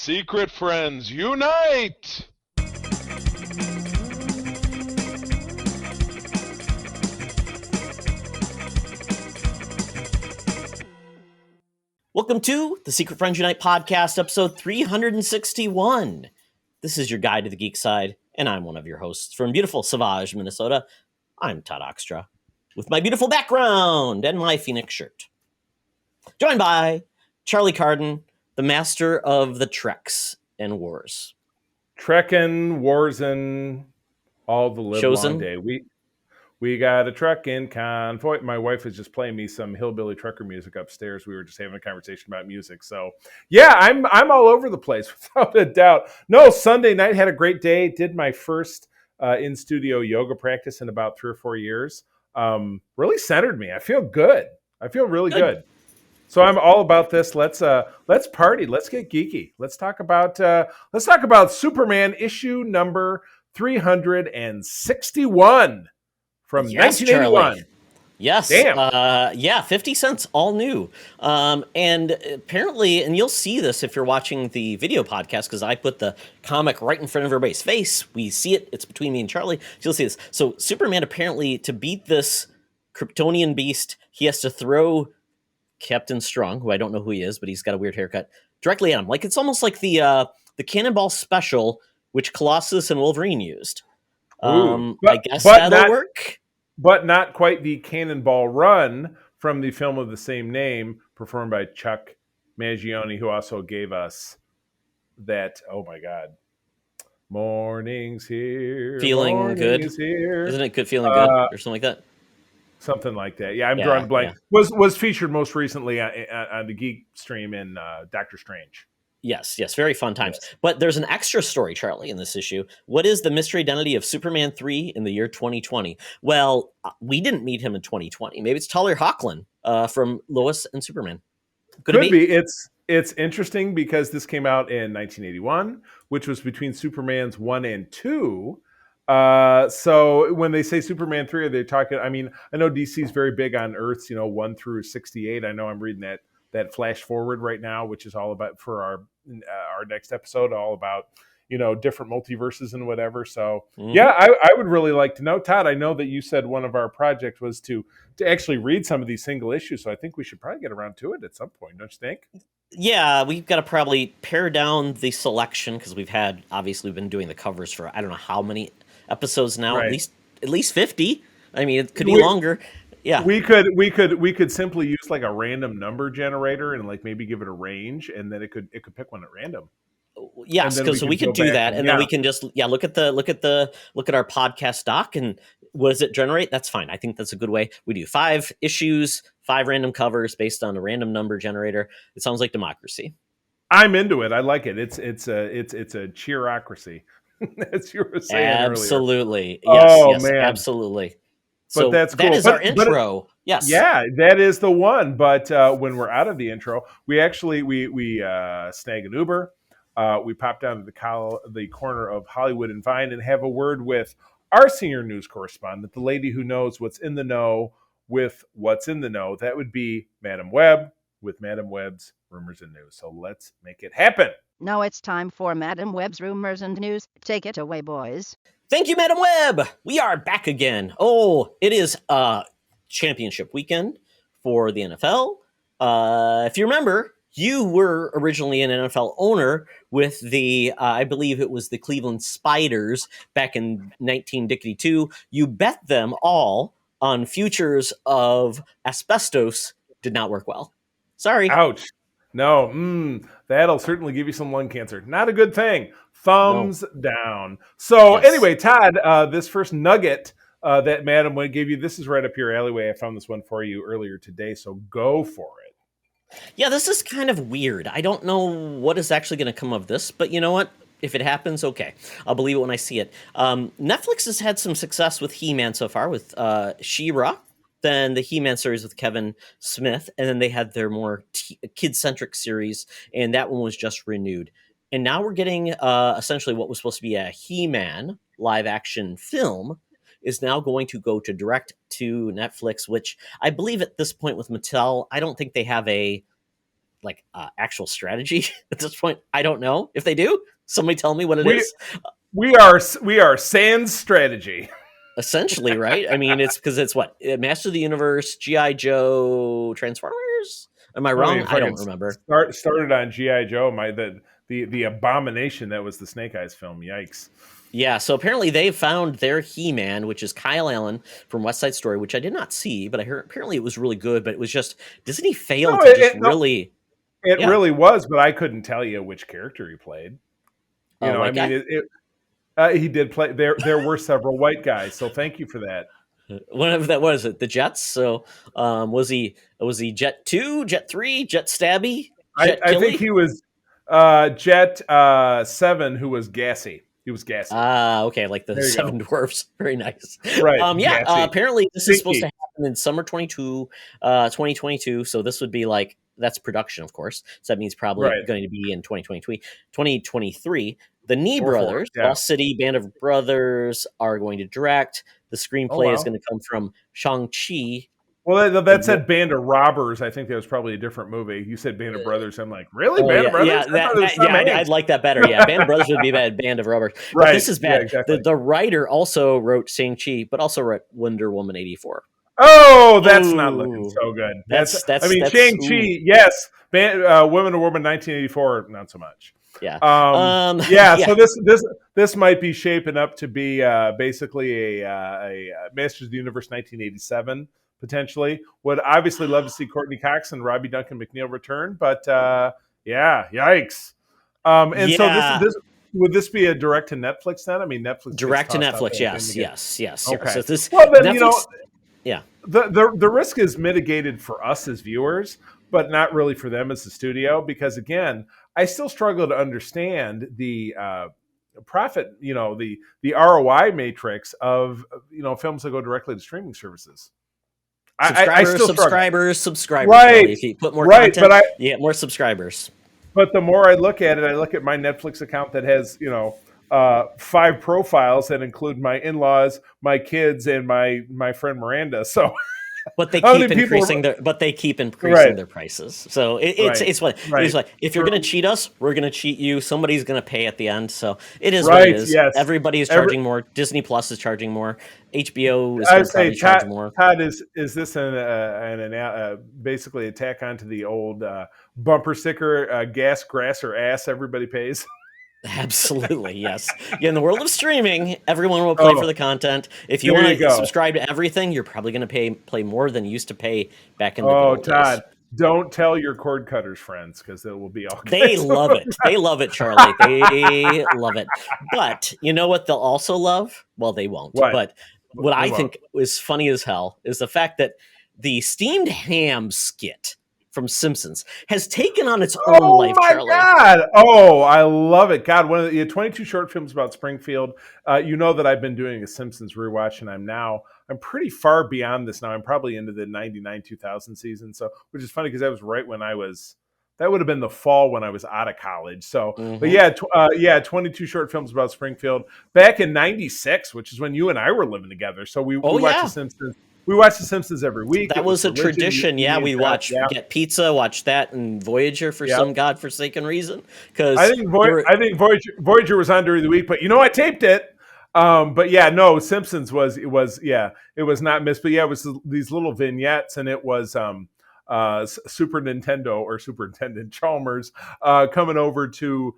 Secret friends, unite! Welcome to the Secret Friends Unite podcast, episode 361. This is your guide to the geek side, and I'm one of your hosts from beautiful Savage, Minnesota. I'm Todd Oxtra, with my beautiful background and my Phoenix shirt. Joined by Charlie Carden, the master of the Treks and Wars. Trekkin', Warsin', all the live Chosen? long day. We got a trekkin' convoy. My wife is just playing me some hillbilly trucker music upstairs. We were just having a conversation about music. So yeah, I'm all over the place without a doubt. No, Sunday night had a great day. Did my first in studio yoga practice in about 3 or 4 years. Really centered me. I feel good. I feel really good. So I'm all about this. Let's party. Let's get geeky. Let's talk about Superman issue number 361 from 1981. Charlie. Yes. Damn. 50 cents, all new. And apparently, and you'll see this if you're watching the video podcast, because I put the comic right in front of everybody's face. We see it. It's between me and Charlie. So you'll see this. So Superman, apparently, to beat this Kryptonian beast, he has to throw Captain Strong, who I don't know who he is, but he's got a weird haircut, directly at him. Like, it's almost like the Cannonball special, which Colossus and Wolverine used. I guess that'll work. But not quite the Cannonball Run from the film of the same name, performed by Chuck Mangione, who also gave us that, oh my God, Morning's Here. Feeling Morning's good. Here. Isn't it good feeling good? Or something like that? Something like that. Yeah, I'm drawing a blank. Yeah. Was featured most recently on the Geek stream in Doctor Strange. Yes, very fun times. Yes. But there's an extra story, Charlie, in this issue. What is the mystery identity of Superman 3 in the year 2020? Well, we didn't meet him in 2020. Maybe it's Talia Hoechlin from Lois and Superman. Could be. It's interesting because this came out in 1981, which was between Superman's 1 and 2. So when they say Superman 3, are they talking? I mean, I know DC's very big on Earths, 1 through 68. I know I'm reading that flash forward right now, which is all about for our next episode, all about different multiverses and whatever. So yeah, I would really like to know, Todd. I know that you said one of our projects was to actually read some of these single issues, so I think we should probably get around to it at some point, don't you think? Yeah, we've got to probably pare down the selection because we've been doing the covers for I don't know how many episodes now, right. at least 50. I mean, it could be longer. Yeah, we could simply use like a random number generator and like maybe give it a range, and then it could pick one at random. Yes, because we could do that, and then we can just look at our podcast doc, and what does it generate? That's fine. I think that's a good way. We do 5 issues, 5 random covers based on a random number generator. It sounds like democracy. I'm into it. I like it. It's a cheerocracy, as you were saying absolutely. earlier. Yes, man, absolutely. But so that's cool. That is our intro. Yes. Yeah, that is the one. But when we're out of the intro, we actually we snag an Uber. We pop down to the corner of Hollywood and Vine and have a word with our senior news correspondent, the lady who knows what's in the know with what's in the know. That would be Madam Webb with Madam Webb's Rumors and News. So let's make it happen. Now it's time for Madam Webb's Rumors and News. Take it away, boys. Thank you, Madam Webb. We are back again. Oh, it is championship weekend for the NFL. If you remember, you were originally an NFL owner with the, I believe it was the Cleveland Spiders back in 1992. You bet them all on futures of asbestos. Did not work well. Sorry. Ouch. No, that'll certainly give you some lung cancer. Not a good thing. Thumbs down. So Anyway, Todd, this first nugget that Madam Webb gave you, this is right up your alleyway. I found this one for you earlier today, so go for it. Yeah, this is kind of weird. I don't know what is actually going to come of this, but you know what? If it happens, okay. I'll believe it when I see it. Netflix has had some success with He-Man so far, with She-Ra, then the He-Man series with Kevin Smith, and then they had their more kid-centric series, and that one was just renewed. And now we're getting essentially what was supposed to be a He-Man live-action film is now going to go to direct to Netflix, which I believe at this point with Mattel, I don't think they have a actual strategy at this point. I don't know if they do. Somebody tell me what it is. We are sans strategy. Essentially, right? I mean, it's because it's what? Master of the Universe, G.I. Joe, Transformers? Am I wrong? I don't remember. Started on G.I. Joe, the abomination that was the Snake Eyes film. Yikes. Yeah, so apparently they found their He-Man, which is Kyle Allen from West Side Story, which I did not see, but I heard apparently it was really good, but it was just Disney failed to just really... It really was, but I couldn't tell you which character he played. You know, I mean, he did play. There were several white guys, so thank you for that. One of that was it, the Jets. So was he Jet 2, Jet 3, Jet Stabby? I think he was Jet 7, who was gassy. He was gassy. Okay, like the Seven Dwarfs. Very nice. Right. Apparently this is supposed to happen in summer 2022. So this would be like, that's production, of course. So that means probably going to be in 2023. The Nee brothers, Lost City, Band of Brothers, are going to direct. The screenplay is going to come from Shang-Chi. Well, that said Band of Robbers. I think that was probably a different movie. You said Band of Brothers. I'm like, really? Band of Brothers? I'd like that better. Yeah, Band of Brothers would be bad. Band of Robbers. But this is bad. Yeah, exactly. The writer also wrote Shang-Chi, but also wrote Wonder Woman 84. Oh, that's not looking so good. Shang-Chi, yes. Women of Woman 1984, not so much. Yeah. So this might be shaping up to be basically a Masters of the Universe 1987 potentially. Would obviously love to see Courtney Cox and Robbie Duncan McNeil return, but yikes. So this would this be a direct to Netflix then? I mean, Netflix direct to Netflix. Yes. Okay. So this, well, then Netflix, the risk is mitigated for us as viewers, but not really for them as the studio, because again, I still struggle to understand the profit, the ROI matrix of films that go directly to streaming services. Subscribers. Right. If you put more content, you get more subscribers. But the more I look at it, I look at my Netflix account that has 5 profiles that include my in-laws, my kids, and my friend Miranda. So. But they keep increasing their prices. So it's like if you're going to cheat us, we're going to cheat you. Somebody's going to pay at the end. So it is what it is. Yes. Everybody is charging more. Disney Plus is charging more. HBO is going to probably charge more. Todd, is this basically a tack onto the old bumper sticker, gas, grass, or ass? Everybody pays. Absolutely, yes. In the world of streaming, everyone will pay for the content. If you want to subscribe to everything, you're probably going to play more than you used to pay back in the old days. Todd, don't tell your cord cutters friends, because it will be all good. They love it. They love it, Charlie. They love it. But you know what they'll also love? Well, they won't. What? But what I think is funny as hell is the fact that the steamed ham skit from Simpsons has taken on its own life, Charlie. Oh, my God. Oh, I love it. God, one of the 22 short films about Springfield. You know that I've been doing a Simpsons rewatch, and I'm pretty far beyond this now. I'm probably into the 99-2000 season, so which is funny because that was right when that would have been the fall when I was out of college. So, but 22 short films about Springfield back in 96, which is when you and I were living together. So we watched the Simpsons. We watch The Simpsons every week. That was a tradition. Yeah, we get pizza, watch that, and Voyager for some godforsaken reason. Because I think Voyager was on during the week, but I taped it. Simpsons it was not missed, but it was these little vignettes, and it was Super Nintendo or Superintendent Chalmers coming over to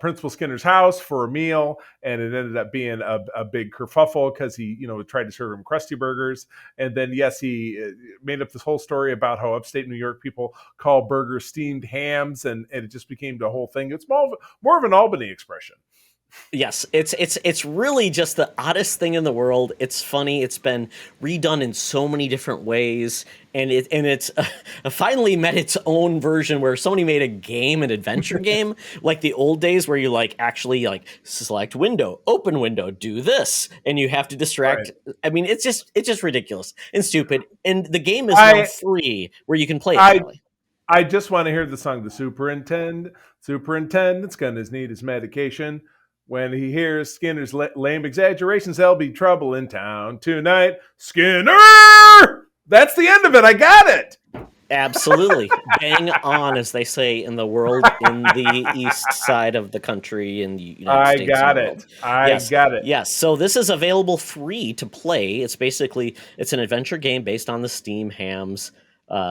Principal Skinner's house for a meal, and it ended up being a big kerfuffle because he, tried to serve him Krusty Burgers, and then he made up this whole story about how upstate New York people call burgers steamed hams, and it just became the whole thing. It's more of an Albany expression. Yes, it's really just the oddest thing in the world. It's funny. It's been redone in so many different ways, and it's finally met its own version where somebody made a game, an adventure game, like the old days where you actually select window, open window, do this, and you have to distract. Right. I mean, it's just ridiculous and stupid. And the game is now free where you can play it. I just want to hear the song. The superintendent's gonna need his medication. When he hears Skinner's lame exaggerations, there'll be trouble in town tonight. Skinner! That's the end of it. I got it. Absolutely. Bang on, as they say in the world, in the east side of the country in the United I States and got the world. it. I Yes. got it. Yes. So this is available free to play. It's an adventure game based on the Steam Hams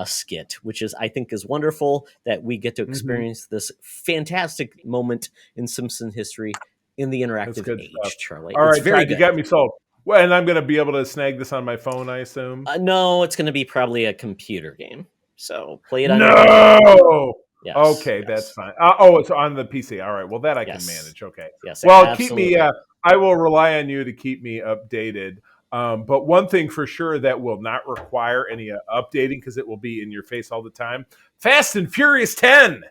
skit, which I think is wonderful that we get to experience this fantastic moment in Simpson history in the That's interactive good stuff. age, Charlie. All It's right, very Todd, you good. got me sold. Well, and I'm going to be able to snag this on my phone, I assume. No, it's going to be probably a computer game. So play it on your computer. No. Yes. Okay, that's fine. Oh, it's on the PC. All right. Well, that I can Yes. manage. Okay. Yes. Well, keep me. Absolutely. I will rely on you to keep me updated. But one thing for sure that will not require any updating because it will be in your face all the time. Fast and Furious 10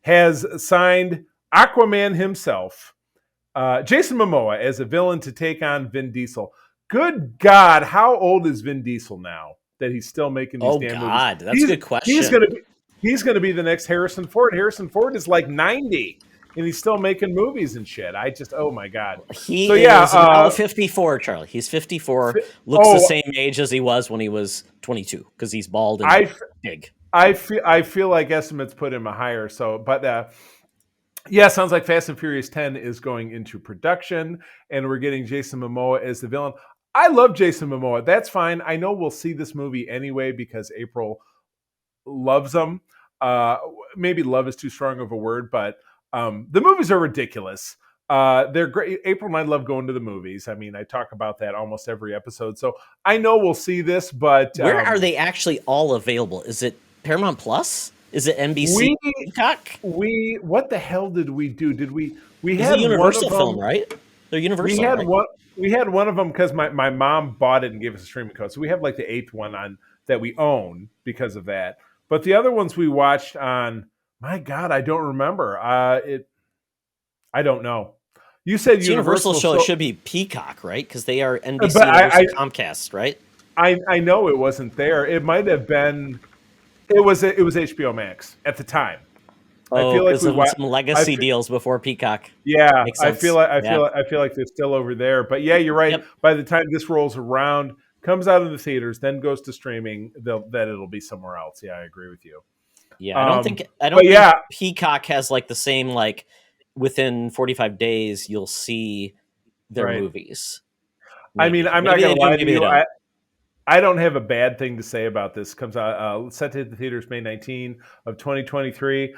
has signed Aquaman himself, Jason Momoa, as a villain to take on Vin Diesel. Good God, how old is Vin Diesel now that he's still making these damn God, movies? that's a good question. He's gonna be the next Harrison Ford. Harrison Ford is like 90 and he's still making movies and shit. Oh my God. He So is yeah, now 54, Charlie. He's 54. Looks the same age as he was when he was 22 because he's bald and big. I feel like estimates put him higher. So, but yeah, sounds like Fast and Furious 10 is going into production, and we're getting Jason Momoa as the villain. I love Jason Momoa. That's fine. I know we'll see this movie anyway because April loves him. Maybe love is too strong of a word, but the movies are ridiculous. They're great. April and I love going to the movies. I mean, I talk about that almost every episode. So I know we'll see this, but where are they actually all available? Is it Paramount Plus? Is it NBC? Peacock? What the hell did we do? We it's had a Universal one of them, film, right? They're Universal. We had one of them because my mom bought it and gave us a streaming code. So we have like the 8th one on that we own because of that. But the other ones we watched on, my God, I don't remember. I don't know. You said Universal show should be Peacock, right? Because they are NBC Universal Comcast, right? I know it wasn't there. It might have been. It was HBO Max at the time. Oh, I feel like some legacy deals before Peacock. Yeah, I feel like they're still over there. But yeah, you're right. Yep. By the time this rolls around, comes out of the theaters, then goes to streaming, then it'll be somewhere else. Yeah, I agree with you. Yeah, I don't think Peacock has like the same like within 45 days you'll see their movies. Maybe. I mean, I'm not going to lie to you. I don't have a bad thing to say about this. Comes out set to hit the theaters May 19 of 2023.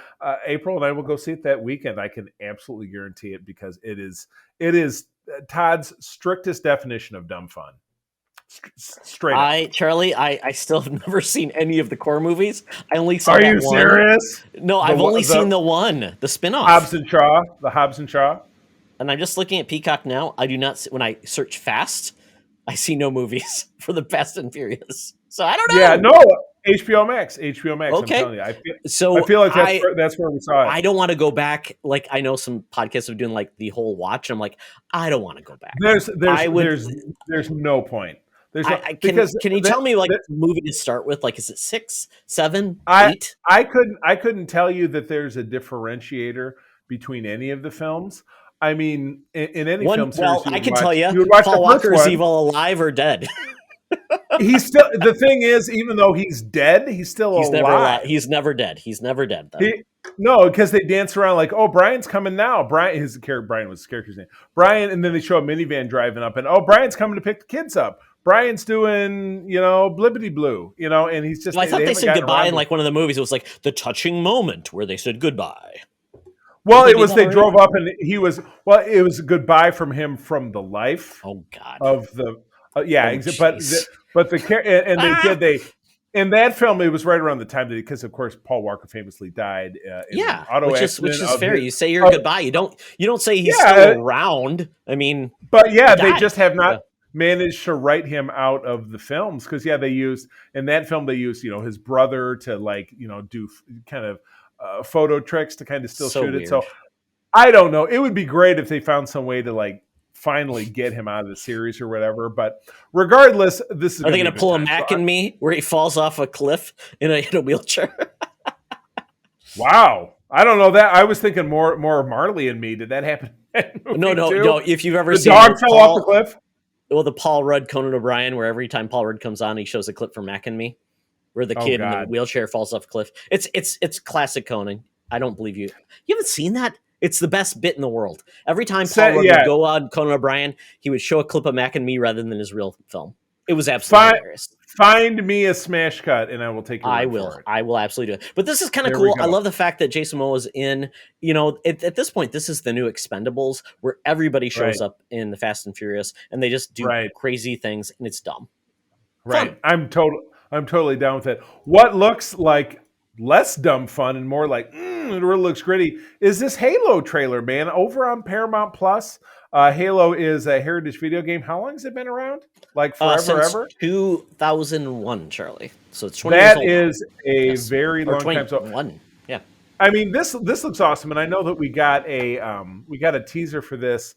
April and I will go see it that weekend. I can absolutely guarantee it because it is Todd's strictest definition of dumb fun. Straight up. Charlie, I still have never seen any of the core movies. I only saw Are you serious? No, I've only seen the one, the spinoff. The Hobbs and Shaw. And I'm just looking at Peacock now. I do not see, when I search fast, I see no movies for the Fast and Furious. So I don't know. Yeah, no, HBO Max. Okay. I'm telling you. I feel like that's where we saw it. I don't want to go back. Like I know some podcasts are doing like the whole watch. I'm like, I don't want to go back. There's no point. Can you tell me like the movie to start with? Like, is it 6, 7, 8? I couldn't tell you that there's a differentiator between any of the films. I mean, in any film series, I can tell you, would watch Paul Walker's evil, alive or dead. He's still. The thing is, even though he's dead, he's still alive. He's never dead. He's never dead. No, because they dance around like, oh, Brian's coming now. Brian was his character's name. Brian, and then they show a minivan driving up, and Brian's coming to pick the kids up. Brian's doing, blibbity blue, and he's just. Well, I thought they said goodbye in like one of the movies. It was like the touching moment where they said goodbye. Well, it was they drove up and it was goodbye from him from the life. Oh God. Of the but in that film it was right around the time because of course Paul Walker famously died in an auto accident. Which is fair. You say your goodbye. You don't say he's still around. I mean, but yeah, they just have not managed to write him out of the films because they used in that film his brother to do kind of photo tricks to kind of still shoot it. So I don't know. It would be great if they found some way to finally get him out of the series or whatever. But regardless, this is. Are they going to pull a Mac and Me where he falls off a cliff in a wheelchair? Wow, I don't know that. I was thinking more of Marley and Me. Did that happen? No. If you've ever seen the dog fell off the cliff. Well, the Paul Rudd, Conan O'Brien, where every time Paul Rudd comes on, he shows a clip from Mac and Me. where the kid in the wheelchair falls off a cliff. It's classic Conan. I don't believe you. You haven't seen that? It's the best bit in the world. Every time Paul Rudd would go on Conan O'Brien, he would show a clip of Mac and Me rather than his real film. It was absolutely hilarious. Find me a smash cut, and I will take your word for it. I will absolutely do it. But this is kind of cool. I love the fact that Jason Momoa's in. You know, at this point, this is the new Expendables, where everybody shows up in the Fast and Furious, and they just do crazy things, and it's dumb. Right. Fun. I'm totally down with it. What looks like less dumb fun and more like it really looks gritty is this Halo trailer, man, over on Paramount Plus. Halo is a heritage video game. How long has it been around? Like forever, since ever? 2001, Charlie. So it's 20 years old. That is a very long time. So yeah. I mean, this looks awesome, and I know that we got a teaser for this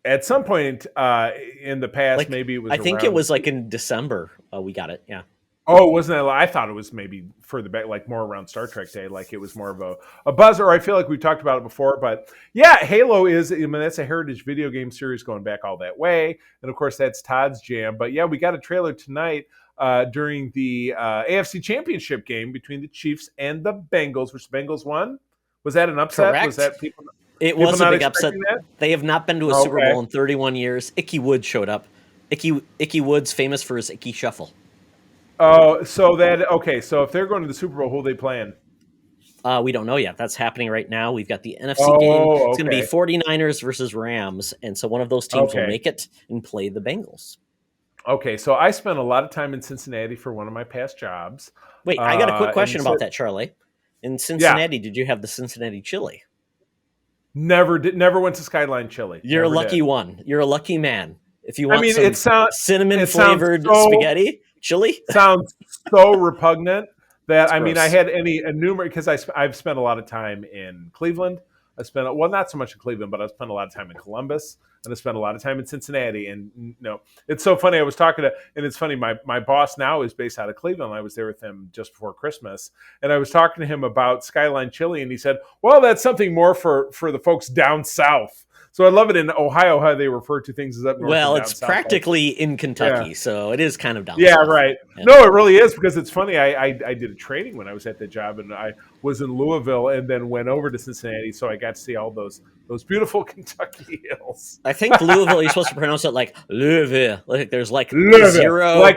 at some point in the past. Like, maybe it was. I think it was like in December. We got it. Yeah. Oh, wasn't it? I thought it was maybe further back, like more around Star Trek Day, like it was more of a buzz, or I feel like we've talked about it before. But yeah, Halo is, I mean, that's a heritage video game series going back all that way. And of course, that's Todd's jam. But yeah, we got a trailer tonight during the AFC Championship game between the Chiefs and the Bengals, which the Bengals won. Was that an upset? Correct. Was that people? It was a big upset. That? They have not been to a Super Bowl in 31 years. Icky Woods showed up. Icky Woods, famous for his Icky Shuffle. Oh, so if they're going to the Super Bowl, who are they playing? We don't know yet. That's happening right now. We've got the NFC game. It's going to be 49ers versus Rams, and so one of those teams will make it and play the Bengals. Okay, so I spent a lot of time in Cincinnati for one of my past jobs. Wait, I got a quick question about that, Charlie. In Cincinnati, did you have the Cincinnati chili? Never went to Skyline Chili. You're a lucky one. You're a lucky man. If you want cinnamon flavored spaghetti. Chili sounds so repugnant that I mean I had because I've spent a lot of time in Cleveland. I spent not so much in Cleveland, but I spent a lot of time in Columbus, and I spent a lot of time in Cincinnati. And it's so funny. I was talking to, and it's funny. My boss now is based out of Cleveland. I was there with him just before Christmas, and I was talking to him about Skyline Chili, and he said, "Well, that's something more for the folks down south." So I love it in Ohio how they refer to things as up north. Well, it's practically in Kentucky, so it is kind of down. Yeah, south. Right. Yeah. No, it really is, because it's funny. I did a training when I was at that job, and I was in Louisville and then went over to Cincinnati, so I got to see all those beautiful Kentucky hills. I think Louisville, you're supposed to pronounce it like Louisville. Like there's zero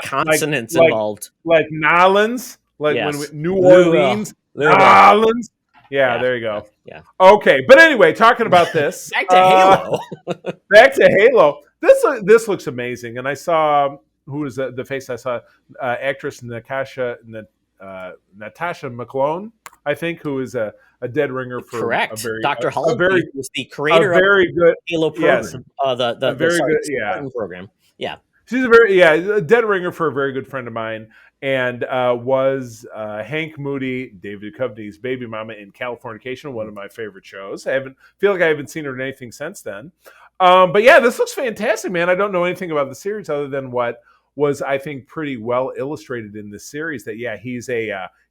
consonants involved. Like Nolans, when New Orleans, Nolans. Yeah, there you go. Yeah. Okay, but anyway, talking about this. Back to Halo. Back to Halo. This looks amazing, and I saw who was the face. I saw actress Natasha McClone, I think, who is a dead ringer for correct. Dr. Hull was the creator of the Halo program. Yes, the very good program. Yeah. She's a dead ringer for a very good friend of mine, and was Hank Moody, David Duchovny's baby mama in Californication, one of my favorite shows. I feel like I haven't seen her in anything since then. But yeah, this looks fantastic, man. I don't know anything about the series other than what was, I think, pretty well illustrated in this series. That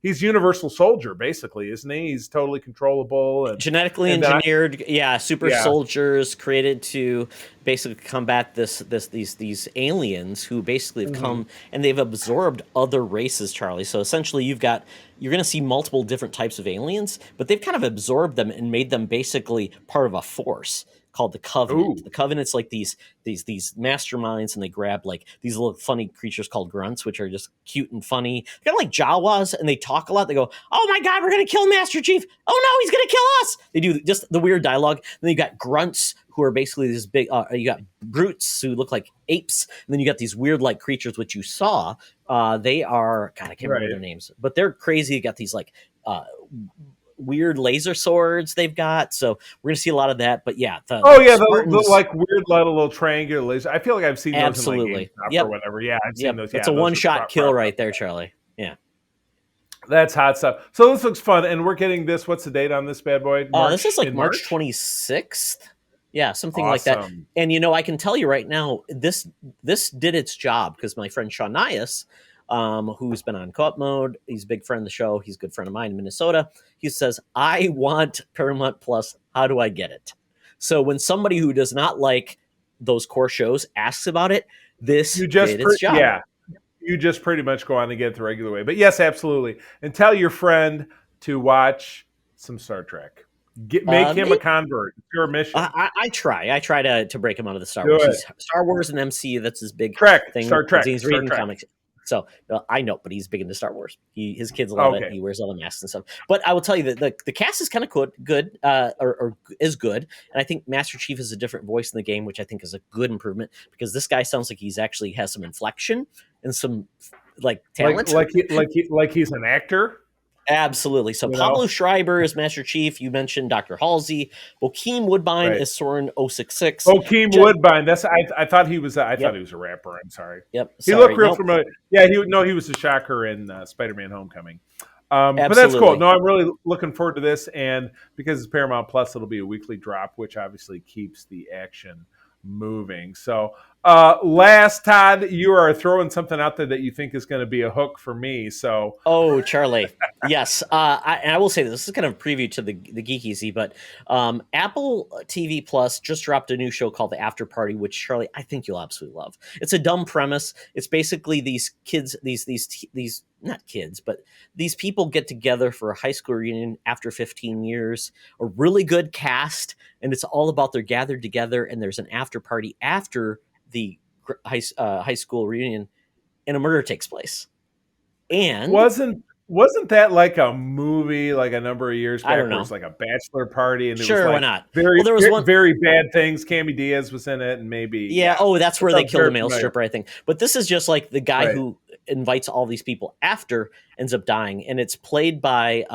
he's Universal Soldier, basically, isn't he? He's totally controllable and genetically engineered. Super soldiers created to basically combat these aliens who basically have come and they've absorbed other races, Charlie. So essentially, you're going to see multiple different types of aliens, but they've kind of absorbed them and made them basically part of a force called the Covenant. Ooh. The Covenant's like these masterminds, and they grab like these little funny creatures called grunts, which are just cute and funny, kind of like Jawas, and they talk a lot. They go, "Oh my God, we're gonna kill Master Chief! Oh no, he's gonna kill us!" They do just the weird dialogue. And then you got grunts who are basically this big. You got brutes who look like apes, and then you got these weird like creatures which you saw. They are I can't remember their names, but they're crazy. You got these like. Weird laser swords they've got, so we're gonna see a lot of that. But yeah, the like weird little triangular laser. I feel like I've seen those absolutely in like or whatever. Yeah, I've seen those. That's a one-shot kill right there, Charlie. Yeah, that's hot stuff. So this looks fun, and we're getting this. What's the date on this bad boy? This is like March 26th. Yeah, something like that. And I can tell you right now, this did its job, because my friend Sean Nias, who's been on Co-op Mode, he's a big friend of the show. He's a good friend of mine in Minnesota. He says, "I want Paramount Plus. How do I get it?" So when somebody who does not like those core shows asks about it, this did its job. you just pretty much go on and get it the regular way. But yes, absolutely. And tell your friend to watch some Star Trek. Make him a convert. It's your mission. I try to break him out of the Star Do Wars. it. He's Star Wars and MCU. That's his big thing. Star Trek. He's Star reading Trek. comics. So I know, but he's big into Star Wars. His kids love it. He wears all the masks and stuff. But I will tell you that the cast is kind of good, or is good. And I think Master Chief is a different voice in the game, which I think is a good improvement because this guy sounds like he's actually has some inflection and some like talent, like he's an actor. Absolutely. So Pablo Schreiber is Master Chief. You mentioned Dr. Halsey. Bokeem Woodbine is Soren 066. Bokeem Woodbine. That's I thought he was. I thought he was a rapper. I'm sorry. Yep. He looked real familiar. Yeah. He was a shocker in Spider-Man: Homecoming. But that's cool. No, I'm really looking forward to this, and because it's Paramount Plus, it'll be a weekly drop, which obviously keeps the action moving. So, last, Todd, you are throwing something out there that you think is going to be a hook for me. So, Charlie, yes, I will say this is kind of a preview to the Geek Easy, but Apple TV Plus just dropped a new show called The After Party, which Charlie, I think you'll absolutely love. It's a dumb premise. It's basically these kids, these not kids, but these people get together for a high school reunion after 15 years, a really good cast, and it's all about they're gathered together and there's an after party after the high school reunion and a murder takes place. And wasn't that like a movie like a number of years back? I don't know. It was like a bachelor party, and it sure, was like why not? There was very bad things. Cammie Diaz was in it, and maybe that's where they killed the male stripper, I think. But this is just like the guy who invites all these people after ends up dying, and it's played by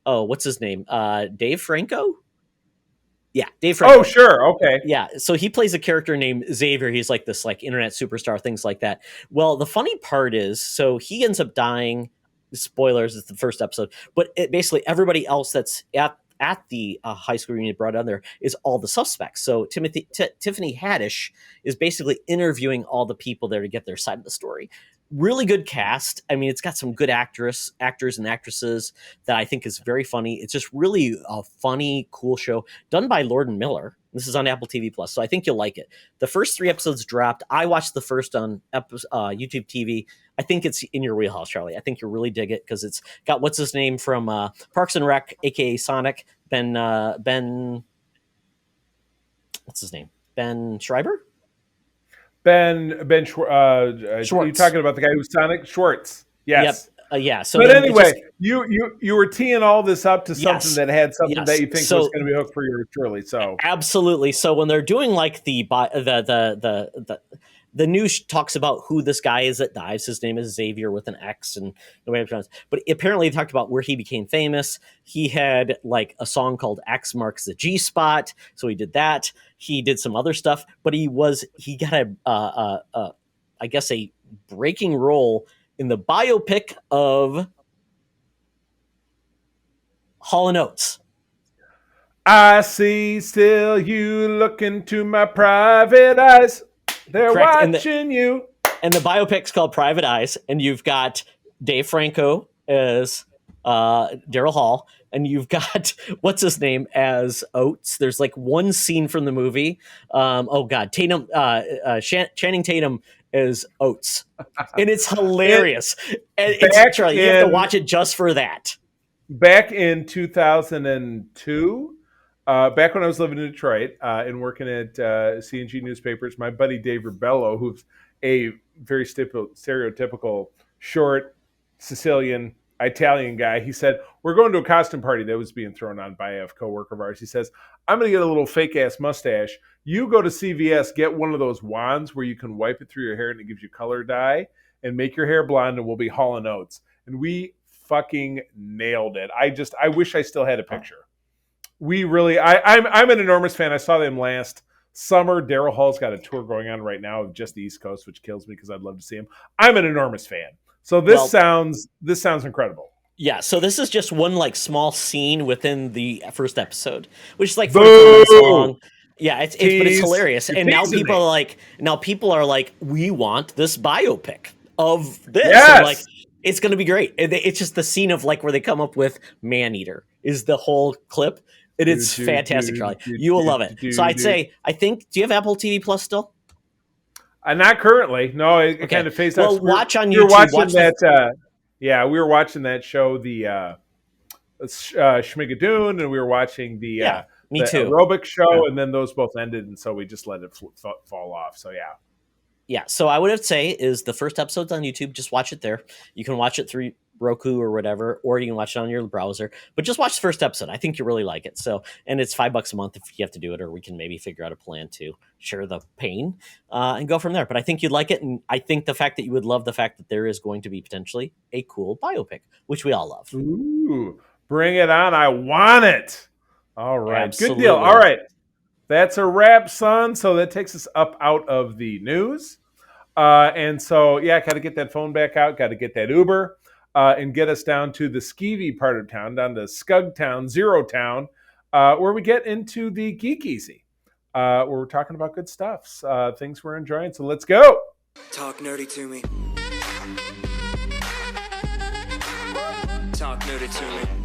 what's his name? Dave Franco. Yeah, Dave Franco. Oh, sure. Okay. Yeah, so he plays a character named Xavier. He's like this like internet superstar, things like that. Well, the funny part is, so he ends up dying. Spoilers, it's the first episode. But basically everybody else that's at the high school reunion brought on there is all the suspects. So Tiffany Haddish is basically interviewing all the people there to get their side of the story. Really good cast. I mean, it's got some good actors and actresses that I think is very funny. It's just really a funny, cool show done by Lord and Miller. This is on Apple TV Plus, so I think you'll like it. The first 3 episodes dropped. I watched the first on YouTube TV. I think it's in your wheelhouse, Charlie. I think you'll really dig it because it's got what's his name from Parks and Rec, aka Sonic, Ben. What's his name? Ben Schreiber. Schwartz. Are you talking about the guy who's Sonic? Schwartz. Yes. Yep. Yeah. So, but anyway, you were teeing all this up to something that had something that you think was going to be hooked for your Shirley. So absolutely. So when they're doing like the news talks about who this guy is that dies. His name is Xavier with an X, and nobody knows. But apparently, they talked about where he became famous. He had like a song called "X Marks the G Spot," so he did that. He did some other stuff, but he got I guess a breaking role in the biopic of Hall & Oates. I see still you look into my private eyes. They're correct. Watching you. And the biopic's called Private Eyes, and you've got Dave Franco as Daryl Hall, and you've got what's his name as Oates. There's like one scene from the movie. Channing Tatum as Oates, and it's hilarious. Charlie, you have to watch it just for that. Back in 2002. Back when I was living in Detroit and working at C&G newspapers, my buddy Dave Ribello, who's a very stereotypical short Sicilian Italian guy, he said, we're going to a costume party that was being thrown on by a coworker of ours. He says, I'm going to get a little fake ass mustache. You go to CVS, get one of those wands where you can wipe it through your hair and it gives you color dye and make your hair blonde, and we'll be Hall & Oates. And we fucking nailed it. I wish I still had a picture. We really, I'm an enormous fan. I saw them last summer. Daryl Hall's got a tour going on right now of just the East Coast, which kills me because I'd love to see him. I'm an enormous fan. So this sounds incredible. Yeah, so this is just one like small scene within the first episode, which is like 44 minutes long. Yeah, but it's hilarious. And now people are like, we want this biopic of this. Yes. Like, it's going to be great. It's just the scene of like where they come up with Maneater is the whole clip. And it's fantastic, Charlie. You will love it. So I'd say, do you have Apple TV Plus still? Not currently. No, it Okay. kind of phased Well, out. watch on We were YouTube. watching Watch that. Yeah, we were watching that show, the Schmigadoon, and we were watching Yeah, me the too. aerobic show, and then those both ended, and so we just let it fall off. So yeah. Yeah, so I would say is the first episode's on YouTube. Just watch it there. You can watch it through Roku or whatever, or you can watch it on your browser. But just watch the first episode. I think you really like it. So, and it's $5 a month if you have to do it, or we can maybe figure out a plan to share the pain and go from there. But I think you'd like it, and I think the fact that you would love the fact that there is going to be potentially a cool biopic, which we all love. Ooh, bring it on! I want it. All right, Absolutely. Good deal. All right. That's a wrap, son. So that takes us up out of the news. And so, yeah, got to get that phone back out, got to get that Uber, and get us down to the skeevy part of town, down to Scug Town, Zero Town, where we get into the Geek Easy, where we're talking about good stuff, things we're enjoying. So let's go. Talk nerdy to me. Talk nerdy to me.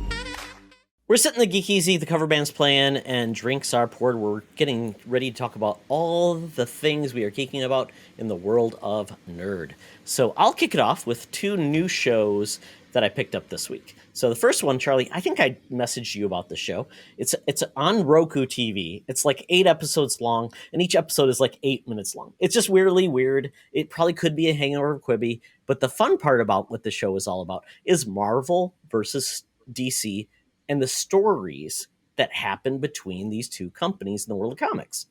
We're sitting in the Geek Easy, the cover band's playing, and drinks are poured. We're getting ready to talk about all the things we are geeking about in the world of nerd. So I'll kick it off with 2 new shows that I picked up this week. So the first one, Charlie, I think I messaged you about the show. It's on Roku TV. It's like 8 episodes long, and each episode is like 8 minutes long. It's just weirdly weird. It probably could be a hangover of Quibi, but the fun part about what the show is all about is Marvel versus DC and the stories that happen between these two companies in the world of comics.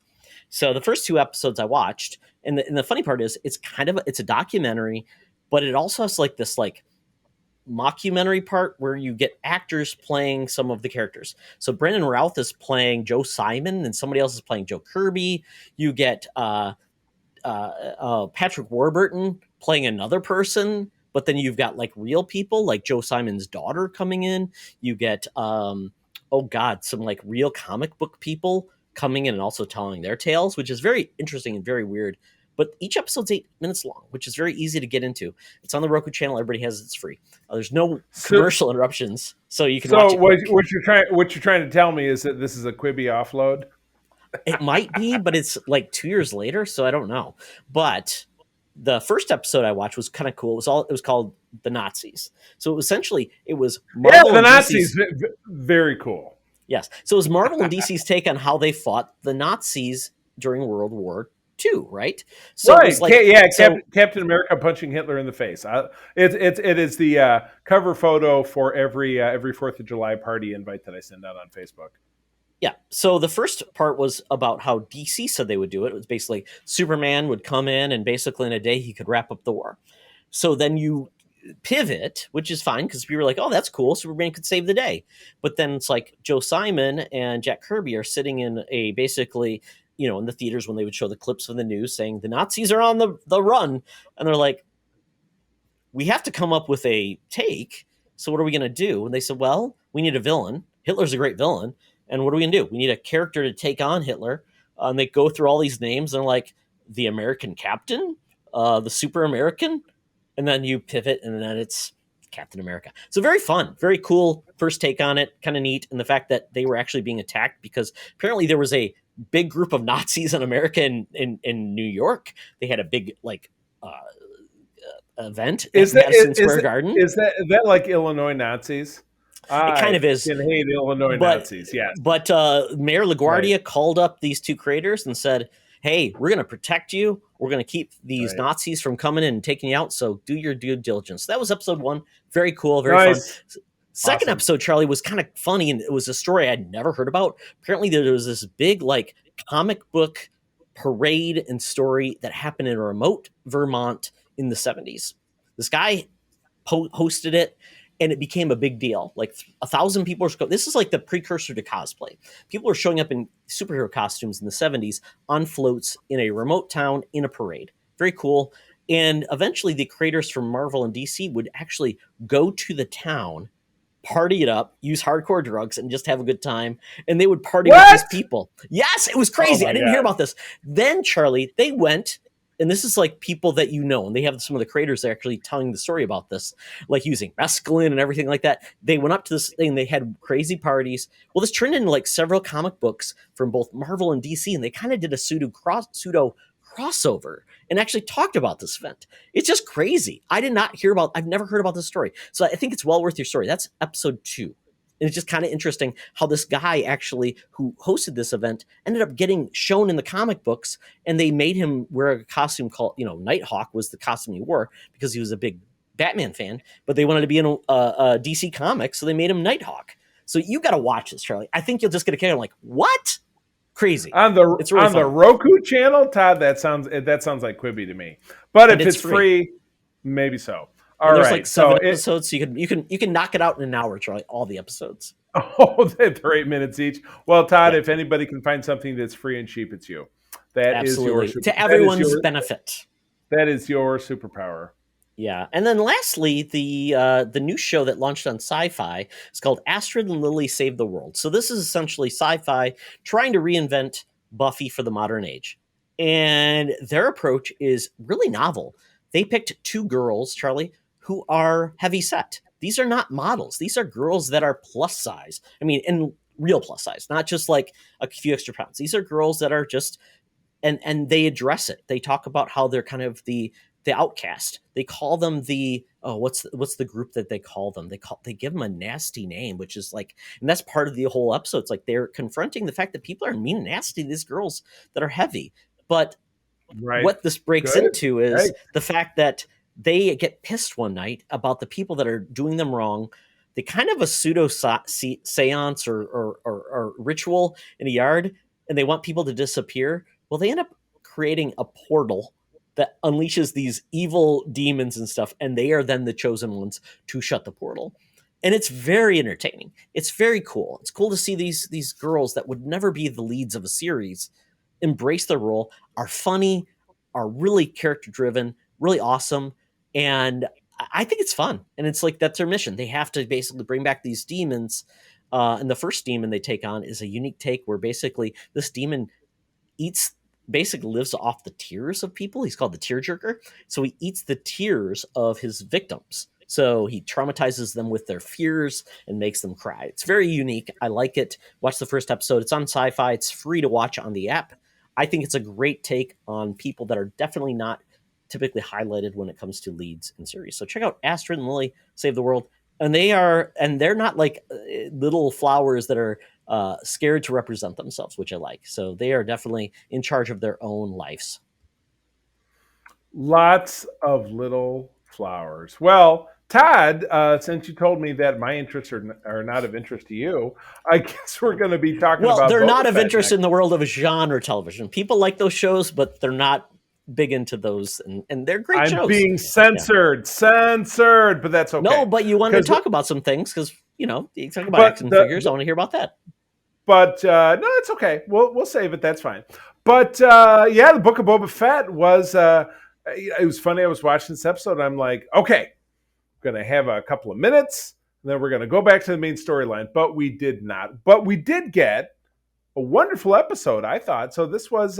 So the first 2 episodes I watched, and the funny part is it's a documentary, but it also has like this like mockumentary part where you get actors playing some of the characters. So Brendan Routh is playing Joe Simon, and somebody else is playing Joe Kirby. You get Patrick Warburton playing another person. But then you've got like real people like Joe Simon's daughter coming in. You get, some like real comic book people coming in and also telling their tales, which is very interesting and very weird. But each episode's 8 minutes long, which is very easy to get into. It's on the Roku channel. Everybody has it. It's free. There's no commercial interruptions, so you can watch it. So what you're trying to tell me is that this is a Quibi offload? It might be, but it's like 2 years later, so I don't know. But the first episode I watched was kind of cool. It was called The Nazis. So it was Marvel the and Nazis, DC's, very cool. Yes. So it was Marvel and DC's take on how they fought the Nazis during World War II, right? So right. It was like, Captain America punching Hitler in the face. It is the cover photo for every 4th of July party invite that I send out on Facebook. Yeah. So the first part was about how DC said they would do it. It was basically Superman would come in and basically in a day he could wrap up the war. So then you pivot, which is fine because people were like, oh, that's cool. Superman could save the day. But then it's like Joe Simon and Jack Kirby are sitting in in the theaters when they would show the clips of the news saying the Nazis are on the run. And they're like, we have to come up with a take. So what are we going to do? And they said, well, we need a villain. Hitler's a great villain. And what are we going to do? We need a character to take on Hitler. And they go through all these names. And they're like, the American Captain, the Super American. And then you pivot, and then it's Captain America. So very fun, very cool first take on it, kind of neat. And the fact that they were actually being attacked because apparently there was a big group of Nazis in America in New York. They had a big event at Madison Square Garden. Is that like Illinois Nazis? It kind of is. I can hate Illinois Nazis, yes. But Mayor LaGuardia called up these 2 creators and said, hey, we're going to protect you. We're going to keep these Nazis from coming in and taking you out, so do your due diligence. That was episode 1. Very cool, very fun. Second episode, Charlie, was kind of funny, and it was a story I'd never heard about. Apparently there was this big like comic book parade and story that happened in remote Vermont in the 70s. This guy hosted it, and it became a big deal. Like 1,000 people are. This is like the precursor to cosplay. People are showing up in superhero costumes in the 70s on floats in a remote town in a parade. Very cool. And eventually the creators from Marvel and DC would actually go to the town, party it up, use hardcore drugs, and just have a good time. And they would party with these people. Yes, it was crazy. I didn't hear about this. Then, Charlie, they went, and this is like people that you know, and they have some of the creators actually telling the story about this, like using mescaline and everything like that. They went up to this thing, they had crazy parties. Well, this turned into like several comic books from both Marvel and DC, and they kind of did a pseudo crossover and actually talked about this event. It's just crazy. I've never heard about this story. So I think it's well worth your story. That's episode 2. And it's just kind of interesting how this guy actually who hosted this event ended up getting shown in the comic books, and they made him wear a costume called, Nighthawk was the costume he wore because he was a big Batman fan, but they wanted to be in a DC comic, so they made him Nighthawk. So you got to watch this, Charlie. I think you'll just get a kick. I'm like, what? Crazy. On the Roku channel, Todd, that sounds like Quibi to me. But if it's free, maybe so. All there's right, like 7 episodes, so you can knock it out in an hour, Charlie. All the episodes. Oh, they're 8 minutes each. Well, Todd, if anybody can find something that's free and cheap, it's you. That is to everyone's benefit. That is your superpower. Yeah, and then lastly, the new show that launched on Sci-Fi is called Astrid and Lily Save the World. So this is essentially Sci-Fi trying to reinvent Buffy for the modern age, and their approach is really novel. They picked 2 girls, Charlie, who are heavy set. These are not models. These are girls that are plus size. I mean, in real plus size, not just like a few extra pounds. These are girls that are just, and they address it. They talk about how they're kind of the outcast. They call them what's the group that they call them? They give them a nasty name, which is like, and that's part of the whole episode. It's like they're confronting the fact that people are mean and nasty to these girls that are heavy. But what this breaks into is the fact that they get pissed one night about the people that are doing them wrong. They kind of a pseudo seance or ritual in a yard, and they want people to disappear. Well, they end up creating a portal that unleashes these evil demons and stuff, and they are then the chosen ones to shut the portal. And it's very entertaining. It's very cool. It's cool to see these girls that would never be the leads of a series embrace their role, are funny, are really character-driven, really awesome, and I think it's fun. And it's like that's their mission. They have to basically bring back these demons, and the first demon they take on is a unique take where basically this demon lives off the tears of people. He's called the tearjerker. So he eats the tears of his victims. So he traumatizes them with their fears and makes them cry. It's very unique. I like it. Watch the first episode. It's on Sci-Fi. It's free to watch on the app. I think it's a great take on people that are definitely not typically highlighted when it comes to leads in series. So check out Astrid and Lily Save the World. And they're not like little flowers that are scared to represent themselves, which I like. So they are definitely in charge of their own lives. Lots of little flowers. Well, Todd, since you told me that my interests are not of interest to you, I guess we're going to be talking about. Well, they're not of interest next. in the world of genre television. People like those shows, but they're not big into those, and they're great shows. I'm being censored, but that's okay. No, but you wanted to talk about some things because you talk about action figures. I want to hear about that. But no, it's okay. We'll save it. That's fine. But the Book of Boba Fett was. It was funny. I was watching this episode. And I'm like, okay, I'm gonna have a couple of minutes, and then we're gonna go back to the main storyline. But we did not. But we did get a wonderful episode, I thought. So this was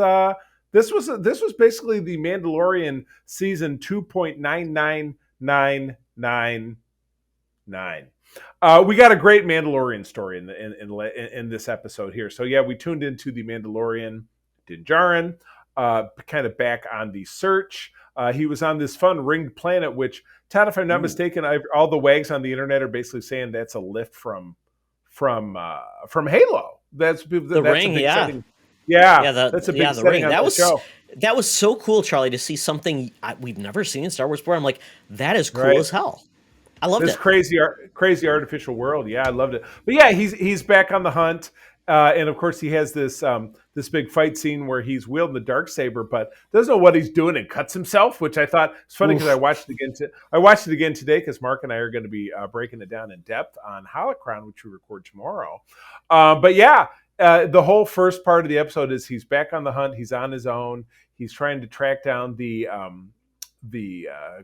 basically the Mandalorian season 2.99999. We got a great Mandalorian story in this episode here. So we tuned into the Mandalorian Din Djarin, kind of back on the search. He was on this fun ringed planet, which, Todd, if I'm not mistaken, all the wags on the internet are basically saying that's a lift from Halo. That's the that's ring, setting. That's a big setting ring. That was so cool, Charlie, to see something we've never seen in Star Wars before. I'm like, that is cool as hell. I loved this it. crazy artificial world. Yeah, I loved it. But he's back on the hunt, and of course he has this this big fight scene where he's wielding the Darksaber, but doesn't know what he's doing and cuts himself, which I thought was funny because I watched it again. I watched it again today because Mark and I are going to be breaking it down in depth on Holocron, which we record tomorrow. The whole first part of the episode is he's back on the hunt. He's on his own. He's trying to track down the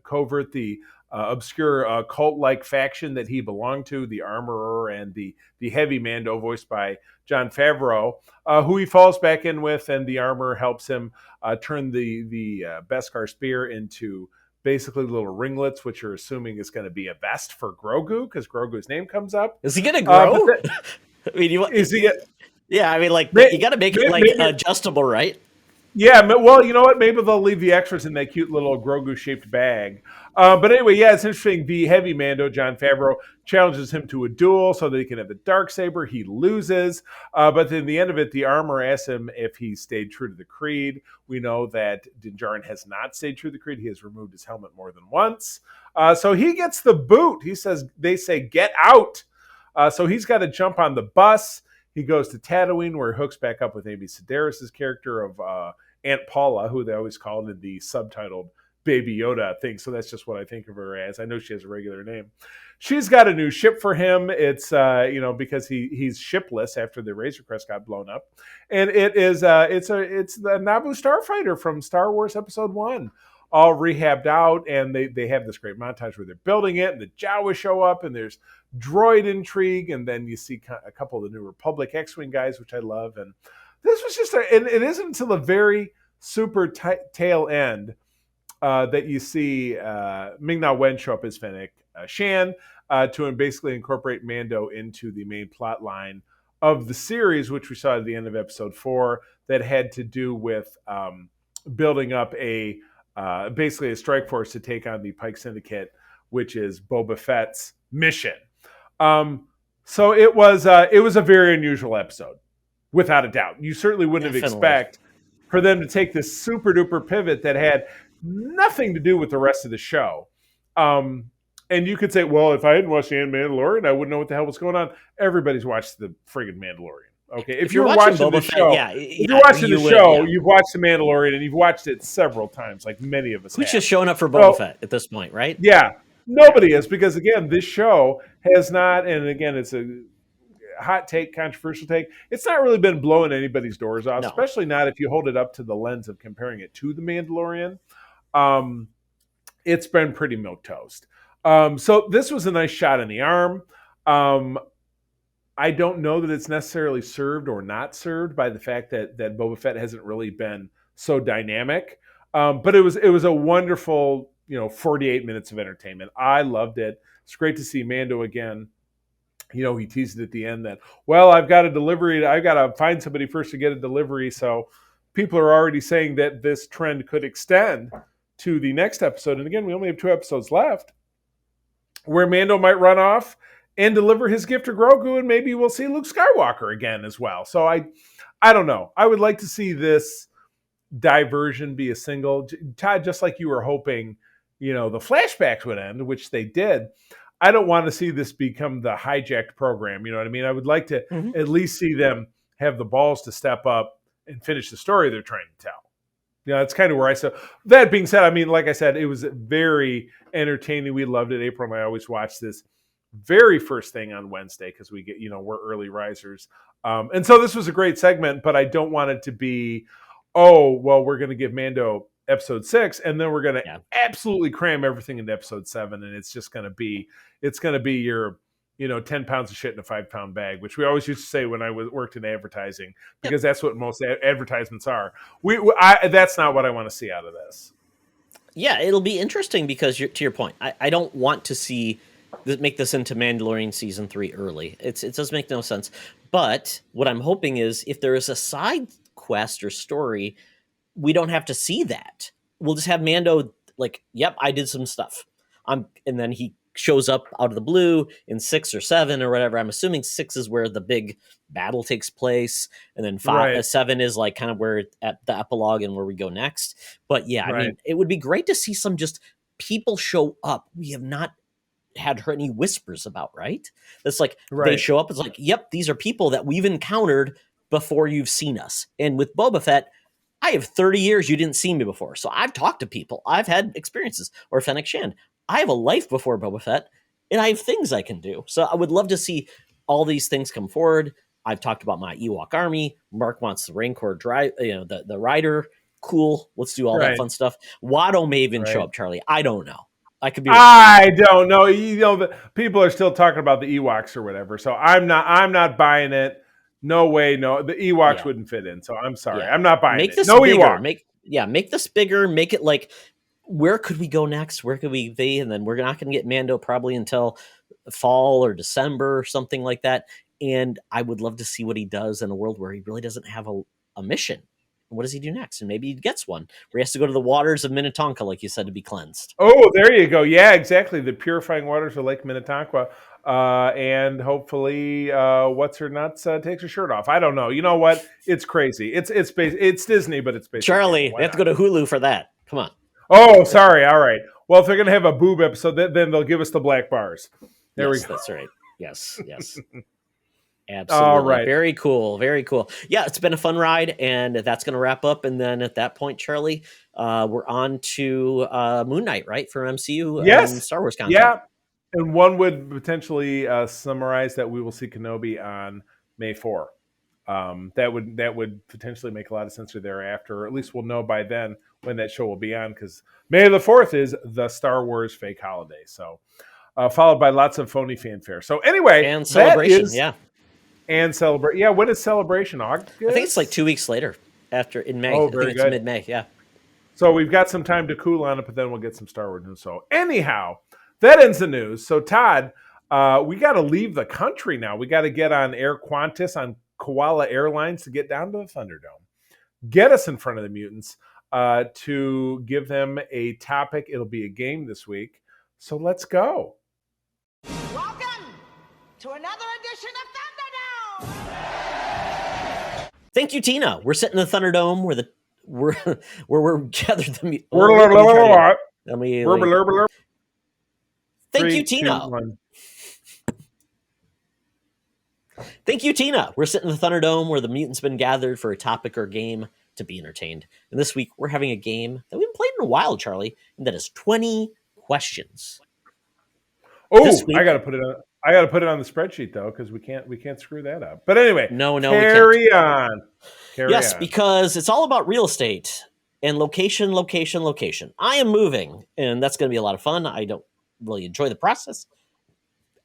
covert, the obscure cult-like faction that he belonged to, the Armorer and the Heavy Mando, voiced by Jon Favreau, who he falls back in with, and the Armorer helps him turn the Beskar spear into basically little ringlets, which you're assuming is going to be a vest for Grogu, because Grogu's name comes up. Is he going to grow? Is he? Yeah, I mean, like, you got to make it like adjustable, right? Yeah, well, you know what? Maybe they'll leave the extras in that cute little Grogu-shaped bag. But anyway, yeah, it's interesting. The heavy Mando, Jon Favreau, challenges him to a duel so that he can have the Darksaber. He loses. But then the end of it, the armor asks him if he stayed true to the creed. We know that Din Djarin has not stayed true to the creed. He has removed his helmet more than once. So he gets the boot. They say, get out. So he's got to jump on the bus. He goes to Tatooine, where he hooks back up with Amy Sedaris' character of Aunt Paula, who they always called in the subtitled Baby Yoda thing. So that's just what I think of her as. I know she has a regular name. She's got a new ship for him. It's because he's shipless after the Razor Crest got blown up, and it's the Naboo starfighter from Star Wars Episode 1, all rehabbed out, and they have this great montage where they're building it, and the Jawas show up, and there's droid intrigue, and then you see a couple of the New Republic X-Wing guys, which I love, and this was just and it isn't until the very super tail end that you see Ming-Na Wen show up as Fennec Shan to basically incorporate Mando into the main plot line of the series, which we saw at the end of Episode 4, that had to do with building up basically a strike force to take on the Pike Syndicate, which is Boba Fett's mission. So it was a very unusual episode, without a doubt. You certainly wouldn't have expect for them to take this super duper pivot that had nothing to do with the rest of the show. And you could say, well, if I hadn't watched the Mandalorian, I wouldn't know what the hell was going on. Everybody's watched the friggin' Mandalorian. Okay, if you're watching the show, you've watched the Mandalorian, and you've watched it several times, like many of us. Who's just showing up for Boba Fett at this point, right? Yeah, nobody is, because again, this show has not, and again, it's a hot take, controversial take. It's not really been blowing anybody's doors off, especially not if you hold it up to the lens of comparing it to the Mandalorian. It's been pretty milquetoast. So this was a nice shot in the arm. I don't know that it's necessarily served or not served by the fact that Boba Fett hasn't really been so dynamic. But it was a wonderful, 48 minutes of entertainment. I loved it. It's great to see Mando again. He teased at the end that, well, I've got a delivery. I've got to find somebody first to get a delivery. So people are already saying that this trend could extend to the next episode. And again, we only have 2 episodes left, where Mando might run off and deliver his gift to Grogu, and maybe we'll see Luke Skywalker again as well. So I don't know. I would like to see this diversion be a single. Todd, just like you were hoping, the flashbacks would end, which they did. I don't want to see this become the hijacked program. You know what I mean? I would like to at least see them have the balls to step up and finish the story they're trying to tell. That's kind of where I saw. That being said, I mean, like I said, it was very entertaining. We loved it. April and I always watch this very first thing on Wednesday because we get, we're early risers. And so this was a great segment, but I don't want it to be, we're going to give Mando episode 6 and then we're going to absolutely cram everything into episode 7. And it's just going to be, your, 10 pounds of shit in a 5-pound bag, which we always used to say when I worked in advertising, because that's what most advertisements are. That's not what I want to see out of this. Yeah, it'll be interesting because to your point, I don't want to make this into Mandalorian season 3 early. It does make no sense. But what I'm hoping is if there is a side quest or story, we don't have to see that. We'll just have Mando like, yep, I did some stuff. And then he shows up out of the blue in 6 or 7 or whatever. I'm assuming 6 is where the big battle takes place, and then 7 is like kind of where at the epilogue and where we go next. But I mean, it would be great to see some just people show up we have not had heard any whispers about, right? That's like they show up, it's like, yep, these are people that we've encountered before you've seen us. And with Boba Fett, I have 30 years you didn't see me before. So I've talked to people. I've had experiences. Or Fennec Shan. I have a life before Boba Fett, and I have things I can do. So I would love to see all these things come forward. I've talked about my Ewok army. Mark wants the Rancor drive, the rider. Cool. Let's do all that fun stuff. Watto may even show up, Charlie. I don't know. I could be. I don't know. People are still talking about the Ewoks or whatever. So I'm not buying it. No way. No, the Ewoks wouldn't fit in. So I'm sorry. I'm not buying it. No Ewok. Make this bigger. Make it like, where could we go next? Where could we be? And then we're not going to get Mando probably until fall or December or something like that. And I would love to see what he does in a world where he really doesn't have a mission. what does he do next? And maybe he gets one where he has to go to the waters of Minnetonka, like you said, to be cleansed. Oh, there you go. Yeah, exactly. The purifying waters of Lake Minnetonka. And hopefully, what's her nuts takes her shirt off. I don't know. You know what? It's crazy. It's Disney, but it's basically Charlie, they have to go to Hulu for that. Come on. Oh, sorry. All right. Well, if they're gonna have a boob episode, then they'll give us the black bars. There we go. That's right. Yes. Absolutely. All right. Very cool. Very cool. Yeah, it's been a fun ride, and that's going to wrap up. And then at that point, Charlie, we're on to Moon Knight, right, from MCU and Star Wars content. Yeah, and one would potentially summarize that we will see Kenobi on May 4. That would potentially make a lot of sense thereafter, or at least we'll know by then when that show will be on, because May the 4th is the Star Wars fake holiday. So followed by lots of phony fanfare. So anyway, and celebration, and celebrate. Yeah, when is Celebration? August? I think it's like 2 weeks later, after in May. Oh, I very think it's good. mid-May. Yeah. So we've got some time to cool on it, but then we'll get some Star Wars news. So anyhow, that ends the news. So Todd, we got to leave the country now. We got to get on Air Qantas on Koala Airlines to get down to the Thunderdome. Get us in front of the mutants to give them a topic. It'll be a game this week. So let's go. Welcome to another edition of Thunderdome! Thank you, Tina. We're sitting in the Thunderdome where we're gathered the Thank you, Tina. Thank you, Tina. We're sitting in the Thunderdome where the mutants been gathered for a topic or game to be entertained. And this week we're having a game that we haven't played in a while, Charlie, and that is 20 questions. Oh, I gotta put it on. I gotta put it on the spreadsheet though, because we can't screw that up. But anyway, no, carry on. Yes, because it's all about real estate and location. I am moving, and that's going to be a lot of fun. I don't really enjoy the process.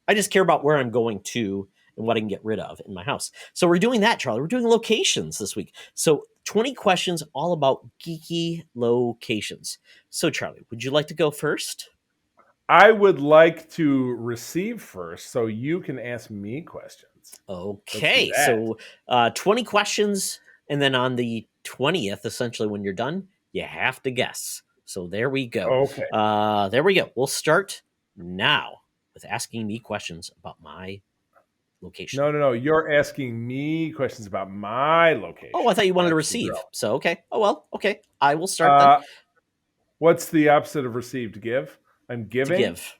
I just care about where I'm going to and what I can get rid of in my house. So we're doing that, Charlie. We're doing locations this week. So 20 questions all about geeky locations. So Charlie, would you like to go first? I would like to receive first, so you can ask me questions. Okay, so 20 questions, and then on the 20th, essentially when you're done, you have to guess. So there we go. Okay. There we go. We'll start now with asking me questions about my location. No. You're asking me questions about my location. Oh, I thought you wanted to receive. So, okay. Oh, well, okay. I will start then. What's the opposite of receive? To give? I'm giving? To give.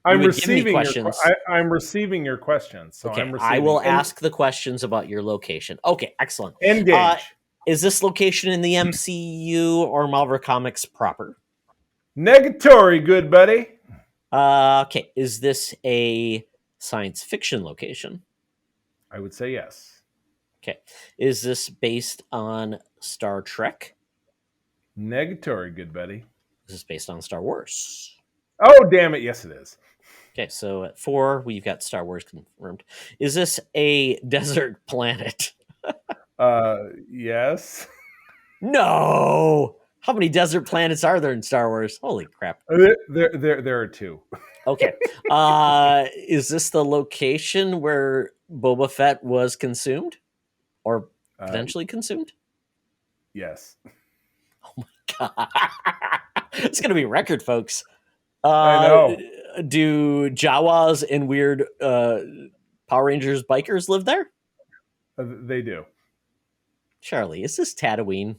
I'm receiving I'm receiving your questions. So okay, I will ask the questions about your location. Okay, excellent. Engage. Is this location in the MCU or Marvel Comics proper? Negatory, good buddy. Okay, is this a science fiction location? I would say yes. Okay, is this based on Star Trek? Negatory, good buddy. Is this based on Star Wars? Oh, damn it. Yes, it is. Okay, so at 4, we've got Star Wars confirmed. Is this a desert planet? Yes. No! How many desert planets are there in Star Wars? Holy crap. There are 2. Okay. Is this the location where Boba Fett was consumed? Or potentially consumed? Yes. Oh my god. It's going to be a record, folks. I know. Do Jawas and weird Power Rangers bikers live there? They do. Charlie, is this Tatooine?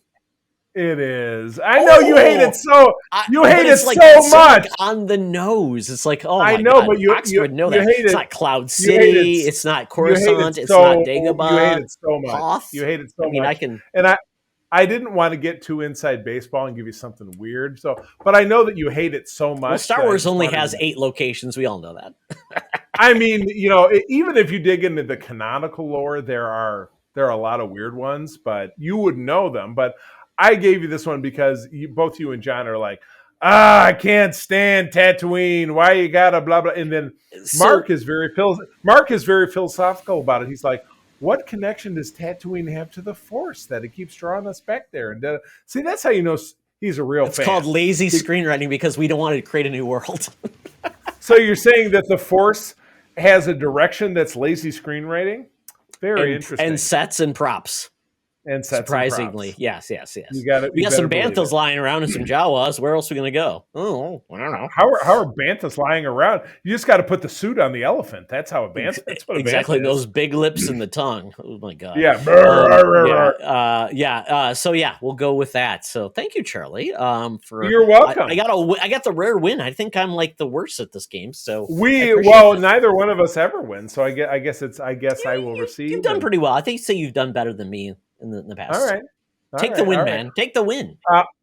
It is. I know you hate it so. You hate it like, so much. Like on the nose. It's like, oh my I know, god, but you would know that. hate it's it. not Cloud City. It's not Coruscant. It's not Dagobah. You hate it so much. Hoth. You hate it so much. I mean, I can. And I didn't want to get too inside baseball and give you something weird. So, but I know that you hate it so much. Well, Star Wars only has 8 locations. We all know that. I mean, even if you dig into the canonical lore, there are a lot of weird ones, but you would know them. But I gave you this one because both you and John are like, I can't stand Tatooine. Why you gotta blah blah? And then Mark is very philosophical about it. He's like, what connection does Tatooine have to the Force that it keeps drawing us back there? And see, that's how you know he's a real fan. It's called lazy screenwriting because we don't want to create a new world. So you're saying that the Force has a direction that's lazy screenwriting? Very interesting. And sets and props. and sets and Surprisingly, props. yes. You got it. We got some banthas lying around and some Jawas. Where else are we going to go? Oh, I don't know. How are banthas lying around? You just got to put the suit on the elephant. That's how a bantha. That's what a Exactly, bantha those is. big lips and the tongue. Oh my god. Yeah. So yeah, we'll go with that. So thank you, Charlie. For You're welcome. I got the rare win. I think I'm like the worst at this game. So neither one of us ever wins. So I guess I will receive. You've done pretty well. I think you've done better than me in the past. All right. Take the win, man. Take the win.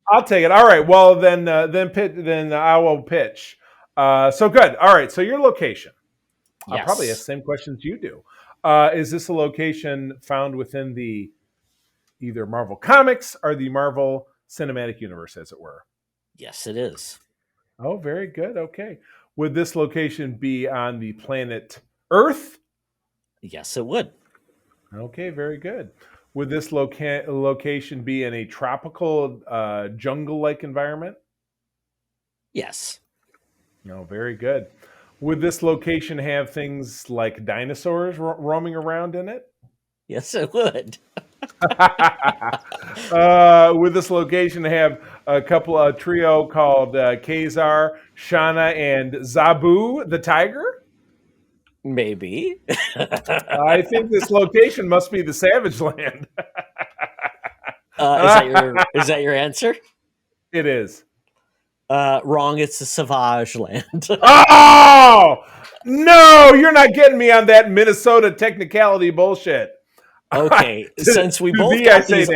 I'll take it. All right. Well, then I will pitch. So good. All right. So your location. I'll Yes. probably ask the same questions you do. Is this a location found within the either Marvel Comics or the Marvel Cinematic Universe, as it were? Yes, it is. Oh, very good. Okay. Would this location be on the planet Earth? Yes, it would. Okay, very good. Would this location be in a tropical, jungle-like environment? Yes. No, very good. Would this location have things like dinosaurs roaming around in it? Yes, it would. Would this location have a trio called Kazar, Shana, and Zabu the tiger? Maybe. I think this location must be the Savage Land. Is that your answer? It is. Wrong. It's the Savage Land. Oh no! You're not getting me on that Minnesota technicality bullshit. Okay, since we both these got these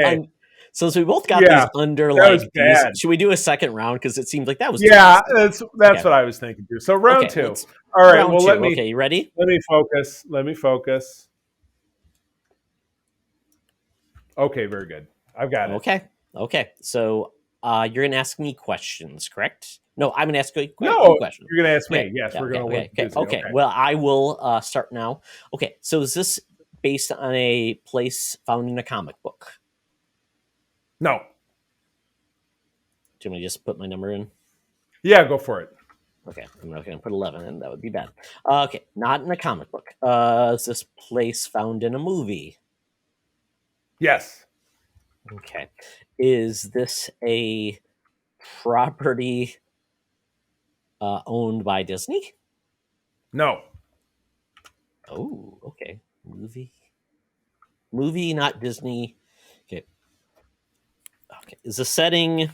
under like these, should we do a second round? Because it seems like that was that's what I was thinking too. So round two. All right. Well, let me. Okay, you ready? Let me focus. Okay, very good. I've got it. Okay. So you're gonna ask me questions, correct? No, I'm gonna ask you questions. You're gonna ask me. Yes, we're gonna. Okay. Well, I will start now. Okay. So is this based on a place found in a comic book? No. Do you want me to just put my number in? Yeah, go for it. Okay, I'm not going to put 11 in. That would be bad. Okay, not in a comic book. Is this place found in a movie? Yes. Okay. Is this a property owned by Disney? No. Oh, okay. Movie, not Disney. Okay. Is the setting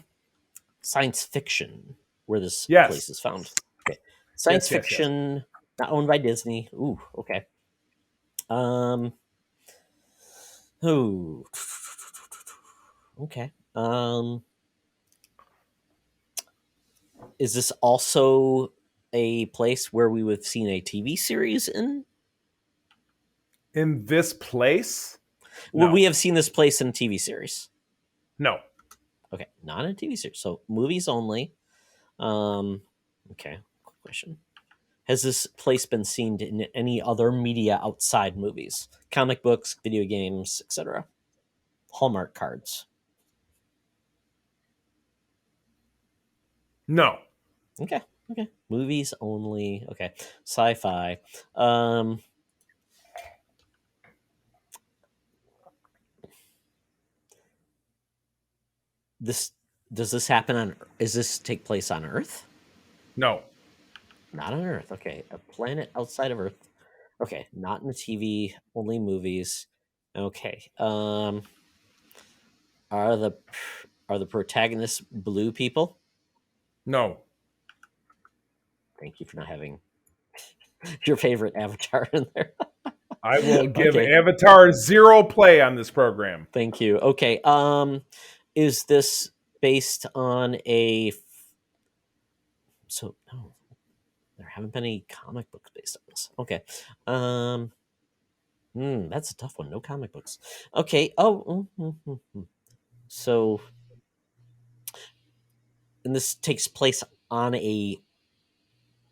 science fiction where this place is found? Okay. Science fiction, not owned by Disney. Ooh, okay. Ooh. Okay. Is this also a place where we would have seen a TV series in? In this place? Would we have seen this place in a TV series? No. Okay, not in a TV series. So movies only. Okay, quick question. Has this place been seen in any other media outside movies? Comic books, video games, etc. Hallmark cards. No. Okay. Movies only. Okay. Sci-fi. Does this happen on? Does this take place on Earth? No. Not on Earth. Okay, a planet outside of Earth. Okay, not in the TV, only movies. Okay. Are the protagonists blue people? No. Thank you for not having your favorite Avatar in there. I will give Avatar 0 play on this program. Thank you. Okay. Is this based on a? So no, there haven't been any comic books based on this. Okay. That's a tough one. No comic books. Okay. So, and this takes place on a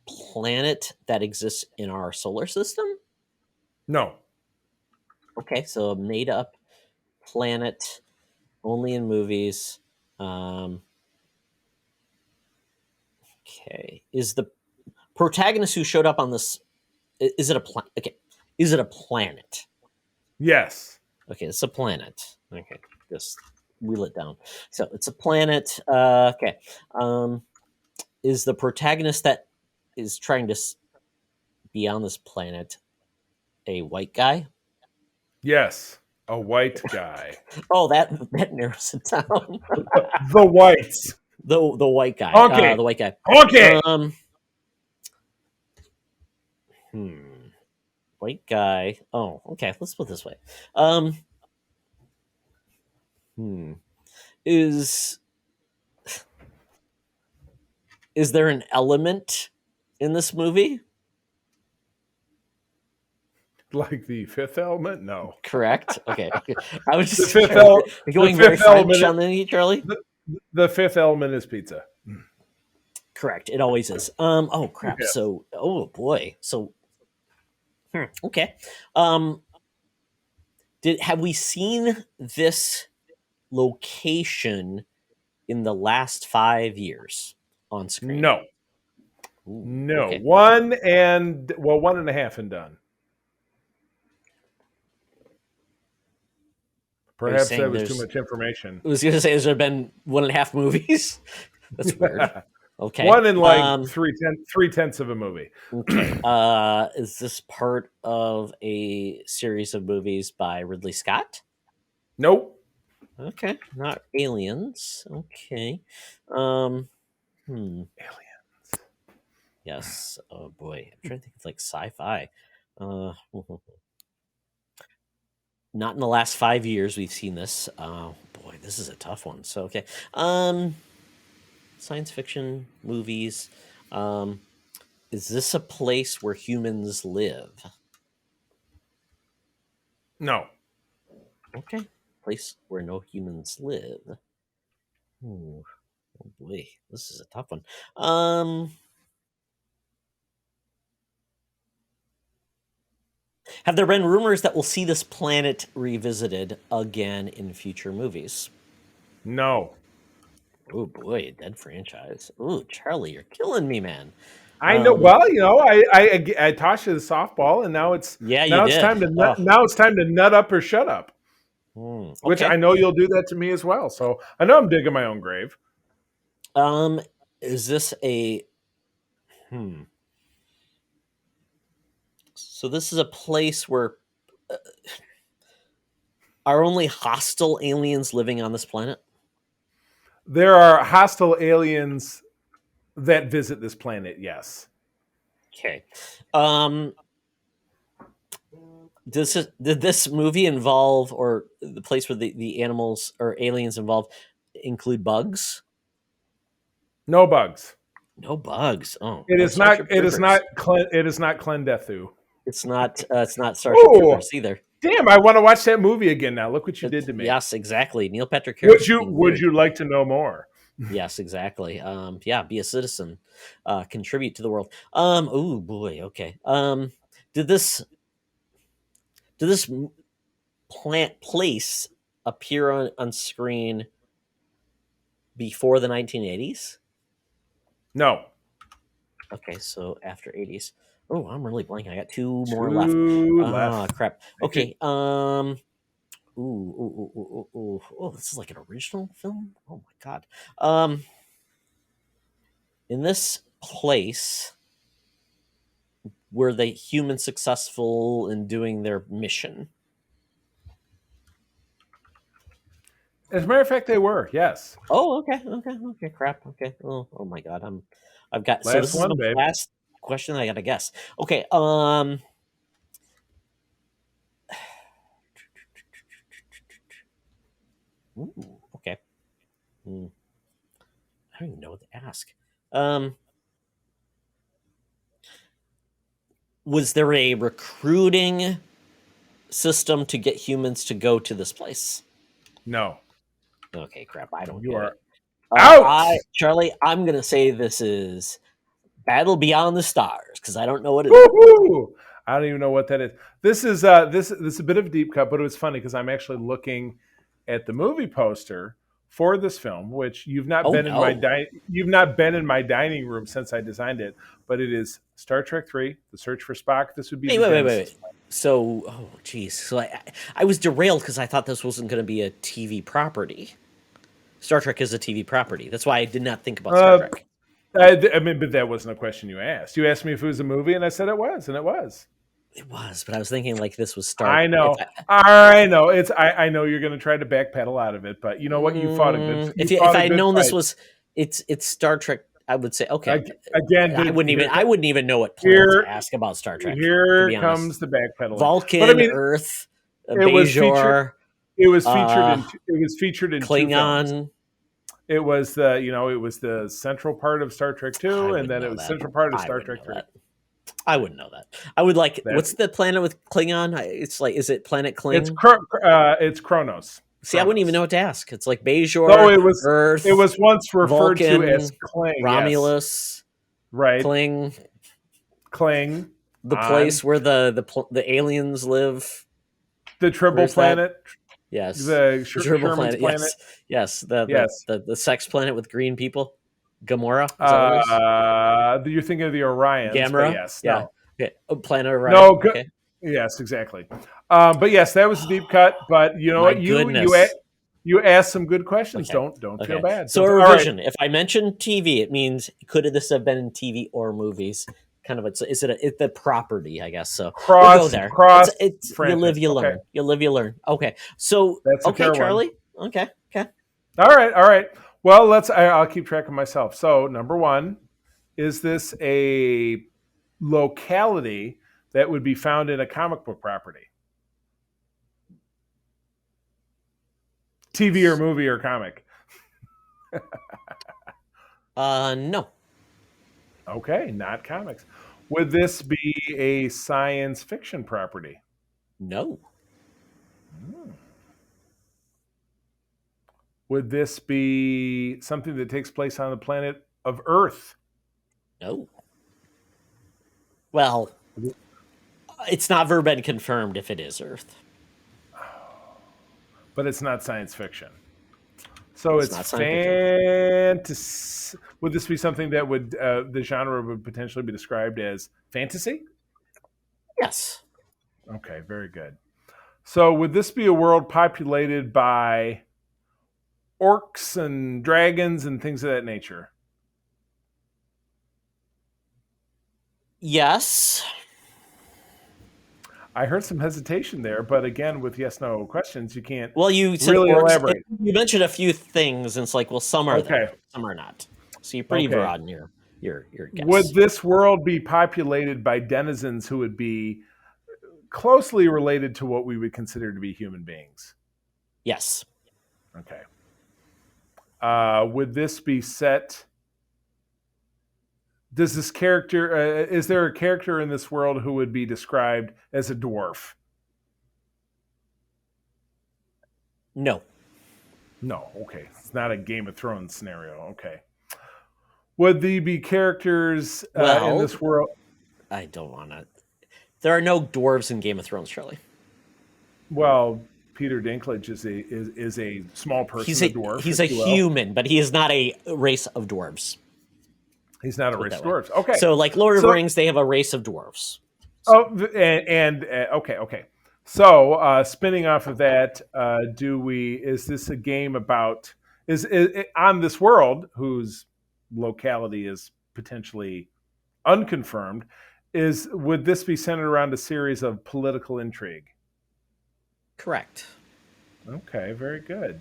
planet that exists in our solar system? No. Okay, so a made up planet only in movies. Okay. Is the protagonist who showed up on this is it a planet? Yes. Okay, it's a planet. Okay, just wheel it down. So it's a planet. Okay. Is the protagonist that is trying to be on this planet a white guy? Yes, a white guy. Oh, that narrows it down. The whites. The white guy. Okay. The white guy. Okay. White guy. Oh, okay. Let's put it this way. Is there an element in this movie? Like the Fifth Element? No. Correct. Okay. I was just Fifth going the very Fifth French Element- on the Charlie. The Fifth Element is pizza. Correct. It always is. Oh crap. Yeah. So, oh boy. So, okay. Have we seen this location in the last 5 years on screen? No. Ooh, No. okay. 1.5 and done. Perhaps saying that was too there's- much information. I was going to say, has there been 1.5 movies? That's weird. Okay. One in like three-tenths of a movie. Okay. Is this part of a series of movies by Ridley Scott? Nope. Okay. Not Aliens. Okay. Aliens. Yes. Oh boy. I'm trying to think of like sci-fi. Not in the last 5 years we've seen this. Oh boy, this is a tough one. So okay. Science fiction movies. Is this a place where humans live? No. Okay. Place where no humans live. Ooh. Oh boy, this is a tough one. Have there been rumors that we'll see this planet revisited again in future movies? No. Oh boy, dead franchise. Oh, Charlie, you're killing me, man. I know. Well, I tossed you the softball, and now it's Yeah, you now it's did. time to now it's time to nut up or shut up. Which Okay. I know you'll do that to me as well. So I know I'm digging my own grave. Is this a So this is a place where are only hostile aliens living on this planet? There are hostile aliens that visit this planet. Yes. Okay. Did this movie involve, or the place where the animals or aliens involved include bugs? No bugs. No bugs. Oh, It no is not. Starship It is Troopers. not. It is not Clendethu. It's not. It's not Starship Ooh. Troopers either. Damn! I want to watch that movie again now. Look what you did to me. Yes, exactly. Neil Patrick Harris. Would you like to know more? Yes, exactly. Yeah, be a citizen. Contribute to the world. Oh boy. Okay. Did this plant place appear on screen before the 1980s? No. Okay, so after 80s. Oh, I'm really blanking. I got two more left. left. Crap. Okay. Ooh. Oh, this is like an original film. Oh my god. In this place, were the humans successful in doing their mission? As a matter of fact, they were. Yes. Oh, okay. Crap. Okay. Oh my god. I've got so Last this is one, the babe. last question I gotta guess. Okay. Ooh, okay. I don't even know what to ask. Was there a recruiting system to get humans to go to this place? No. Okay, crap. I don't You get are it. out. Charlie, I'm gonna say this is Battle Beyond the Stars because I don't know what it is. Woo-hoo! I don't even know what that is. This is this is a bit of a deep cut, but it was funny because I'm actually looking at the movie poster for this film, which you've not Oh, been no. you've not been in my dining room since I designed it. But it is Star Trek III: The Search for Spock. This would be Hey, the wait. Genesis. So, oh, geez. So I was derailed because I thought this wasn't going to be a TV property. Star Trek is a TV property. That's why I did not think about Star Trek. I mean, but that wasn't a question you asked. You asked me if it was a movie, and I said it was, and it was. It was, but I was thinking like this was Star. I know, I know. I know you're going to try to backpedal out of it, but you know what? You fought a good. If I had known this was, it's Star Trek, I would say okay. Again, I wouldn't even know what planet to ask about Star Trek. Here comes the backpedaling. Vulcan, but, I mean, Earth, Bajor. It was featured in Klingon. 2 films. It was the central part of Star Trek 2, and then it was central part of Star Trek 3. I wouldn't know that. I would like. What's the planet with Klingon? It's like, is it Planet Kling? It's Kronos. See, I wouldn't even know what to ask. It's like Bajor. No, it was Earth. It was once referred Vulcan, to as Kling. Romulus. Yes. Right. Kling. The place where the aliens live. The Tribble planet. Yes. The Tribble planet. Yes. The sex planet with green people. Gamora. You're thinking of the Orions. Gamora. Yes. Yeah. No. Okay. Planet Orion. No. Okay. Yes. Exactly. But yes, that was a deep cut. But you know what? You asked some good questions. Okay. Don't feel bad. So a revision. Right. If I mentioned TV, it means could this have been in TV or movies? Kind of. Is it the property? I guess so. We'll go there. It's you live, you learn. Okay. You live, you learn. Okay. So okay, Charlie. One. Okay. All right. Well, I'll keep track of myself. So, number 1, is this a locality that would be found in a comic book property? TV or movie or comic? No. Okay, not comics. Would this be a science fiction property? No. Would this be something that takes place on the planet of Earth? No. Well, it's not verbatim confirmed if it is Earth. But it's not science fiction. So it's fantasy. Would this be something that would the genre would potentially be described as fantasy? Yes. Okay, very good. So would this be a world populated by orcs and dragons and things of that nature? Yes. I heard some hesitation there, but again, with yes/no questions, you can't. Well, you really elaborate. You mentioned a few things, and it's like, well, some are there, some are not. So you're pretty broad in your guess. Would this world be populated by denizens who would be closely related to what we would consider to be human beings? Yes. Okay. Would this be set? Does this character? Is there a character in this world who would be described as a dwarf? No. No. Okay, it's not a Game of Thrones scenario. Okay. Would there be characters in this world? I don't want to. There are no dwarves in Game of Thrones, Charlie. Well, Peter Dinklage is a small person. He's a dwarf. He's a human, but he is not a race of dwarves. He's not a race of dwarves. Okay. So, like Lord of the Rings, they have a race of dwarves. So. Oh, and okay. So, spinning off of that, is this a game about is on this world whose locality is potentially unconfirmed? Would this be centered around a series of political intrigue? Correct. Okay, very good.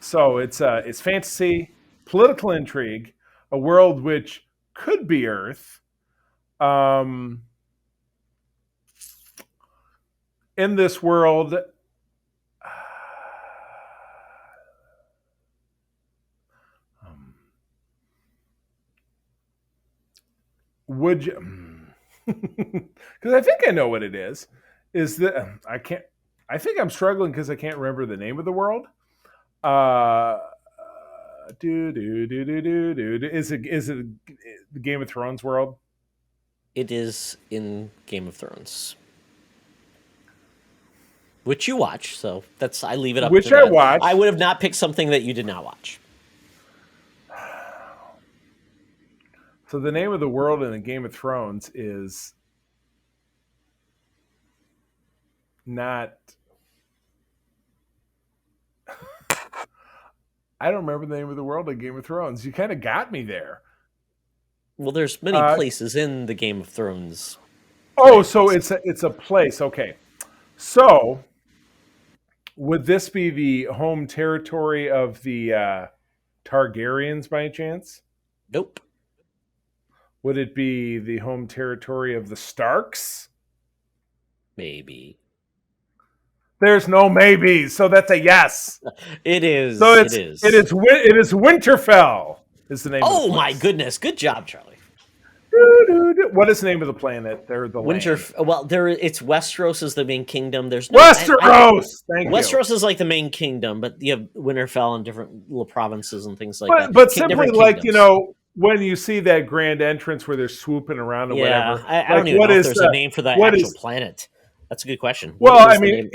So it's fantasy, political intrigue, a world which could be Earth. In this world, would you? Because I think I know what it is. Is that I can't? I think I'm struggling because I can't remember the name of the world. Is it the Game of Thrones world? It is in Game of Thrones, which you watch. So I leave it up. Which I watch. I would have not picked something that you did not watch. So the name of the world in the Game of Thrones is not. I don't remember the name of the world of Game of Thrones. You kind of got me there. Well, there's many places in the Game of Thrones. Oh, so it's a place. Okay. So would this be the home territory of the Targaryens by any chance? Nope. Would it be the home territory of the Starks? Maybe. There's no maybe, so that's a yes. It is. So it is. It is Winterfell. Is the name? Oh of the my place. goodness! Good job, Charlie. What is the name of the planet? They're the Winter. land. Well, it's Westeros is the main kingdom. There's no Westeros. Thank you. Westeros is like the main kingdom, but you have Winterfell and different little provinces and things like that. But simply like kingdoms. When you see that grand entrance where they're swooping around and whatever. I don't even know if there's a name for that actual planet. That's a good question. Well, I mean,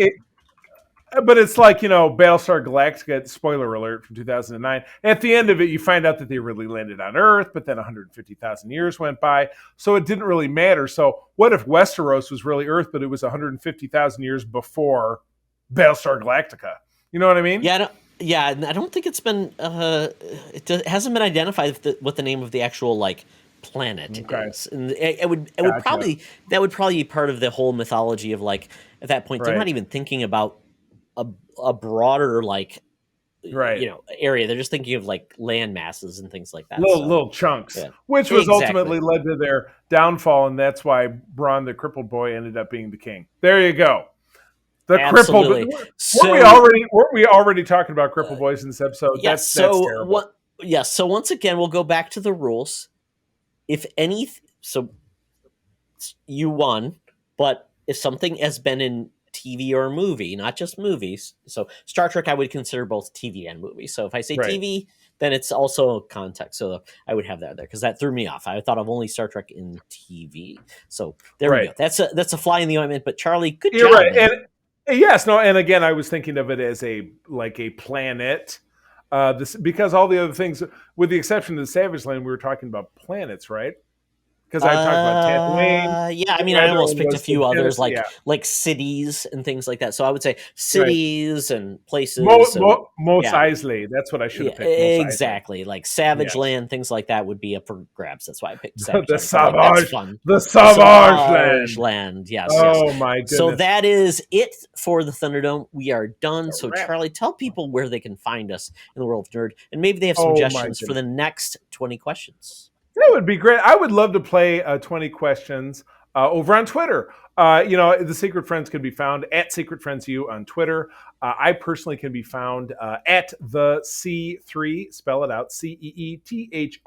but it's like, Battlestar Galactica, spoiler alert from 2009. At the end of it, you find out that they really landed on Earth, but then 150,000 years went by. So it didn't really matter. So what if Westeros was really Earth, but it was 150,000 years before Battlestar Galactica? You know what I mean? Yeah, I don't think it's been, hasn't been identified what the name of the actual, planet is. And it would probably, that would probably be part of the whole mythology of, at that point, they're not even thinking about a broader area. They're just thinking of land masses and things like that. Little chunks, which was ultimately led to their downfall, and that's why Bronn the crippled boy ended up being the king. There you go. The Absolutely. crippled. Weren't we already talking about crippled boys in this episode? Yes. That's terrible. So once again, we'll go back to the rules. If you won, but if something has been in TV or movie, not just movies. So Star Trek, I would consider both TV and movie. So if I say TV, then it's also context. So I would have that there because that threw me off. I thought of only Star Trek in TV. So there we go. That's a fly in the ointment. But Charlie, good job. Right. And again, I was thinking of it as a planet. Because all the other things, with the exception of the Savage Land, we were talking about planets, right? Because I talked about Tatooine. Yeah, I mean, I almost picked a few others, like cities and things like that. So I would say cities and places. Mos Eisley. That's what I should have picked. Exactly. Like Savage Land, things like that would be up for grabs. That's why I picked Savage the Land. Savage. That's fun. The Savage Land. Yes. Oh, my goodness. So that is it for the Thunderdome. We are done. So, Charlie, tell people where they can find us in the world of nerd. And maybe they have suggestions for the next 20 questions. That would be great. I would love to play 20 questions over on Twitter. The Secret Friends can be found at Secret Friends U on Twitter. I personally can be found at the C3, spell it out, CEETHREE,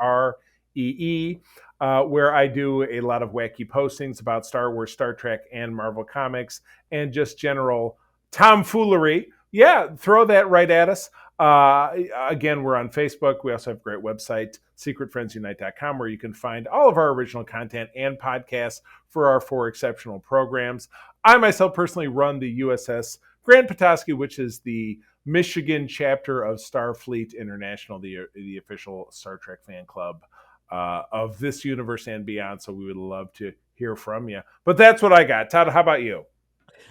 where I do a lot of wacky postings about Star Wars, Star Trek, and Marvel Comics, and just general tomfoolery. Yeah, throw that right at us. Again, we're on Facebook. We also have a great website, secretfriendsunite.com, where you can find all of our original content and podcasts for our 4 exceptional programs. I myself personally run the USS Grand Petoskey, which is the Michigan chapter of Starfleet International, the official Star Trek fan club of this universe and beyond. So we would love to hear from you. But that's what I got. Todd, how about you?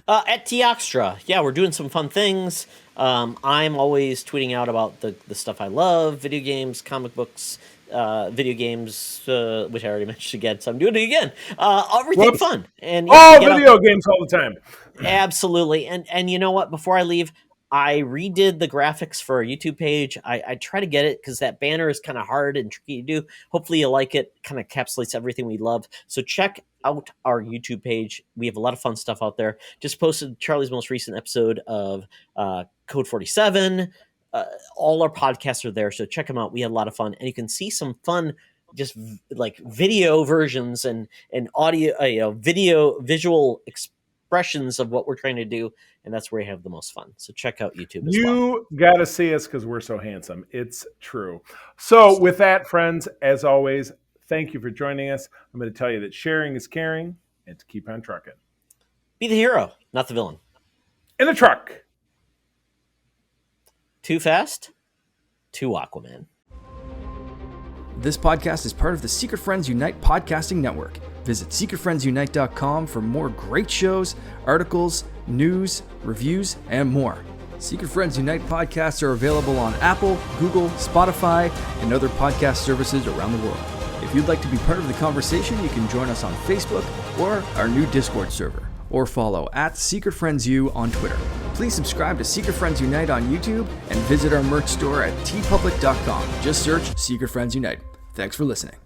At Teoxtra. Yeah, we're doing some fun things. I'm always tweeting out about the stuff I love, video games, comic books, video games, which I already mentioned again, so I'm doing it again. Everything fun. And video games all the time. Absolutely. And you know what? Before I leave, I redid the graphics for our YouTube page. I try to get it because that banner is kind of hard and tricky to do. Hopefully you like it. Kind of encapsulates everything we love. So check out our YouTube page. We have a lot of fun stuff out there. Just posted Charlie's most recent episode of Code 47. All our podcasts are there, so check them out. We had a lot of fun, and you can see some fun just video versions and audio, visual expressions of what we're trying to do, and that's where you have the most fun. So check out YouTube as well. You got to see us because we're so handsome. It's true. So with that, friends, as always, thank you for joining us. I'm going to tell you that sharing is caring, and to keep on trucking. Be the hero, not the villain. In a truck. Too fast? Too Aquaman. This podcast is part of the Secret Friends Unite podcasting network. Visit secretfriendsunite.com for more great shows, articles, news, reviews, and more. Secret Friends Unite podcasts are available on Apple, Google, Spotify, and other podcast services around the world. If you'd like to be part of the conversation, you can join us on Facebook or our new Discord server, or follow @SecretFriendsU on Twitter. Please subscribe to Secret Friends Unite on YouTube and visit our merch store at tpublic.com. Just search Secret Friends Unite. Thanks for listening.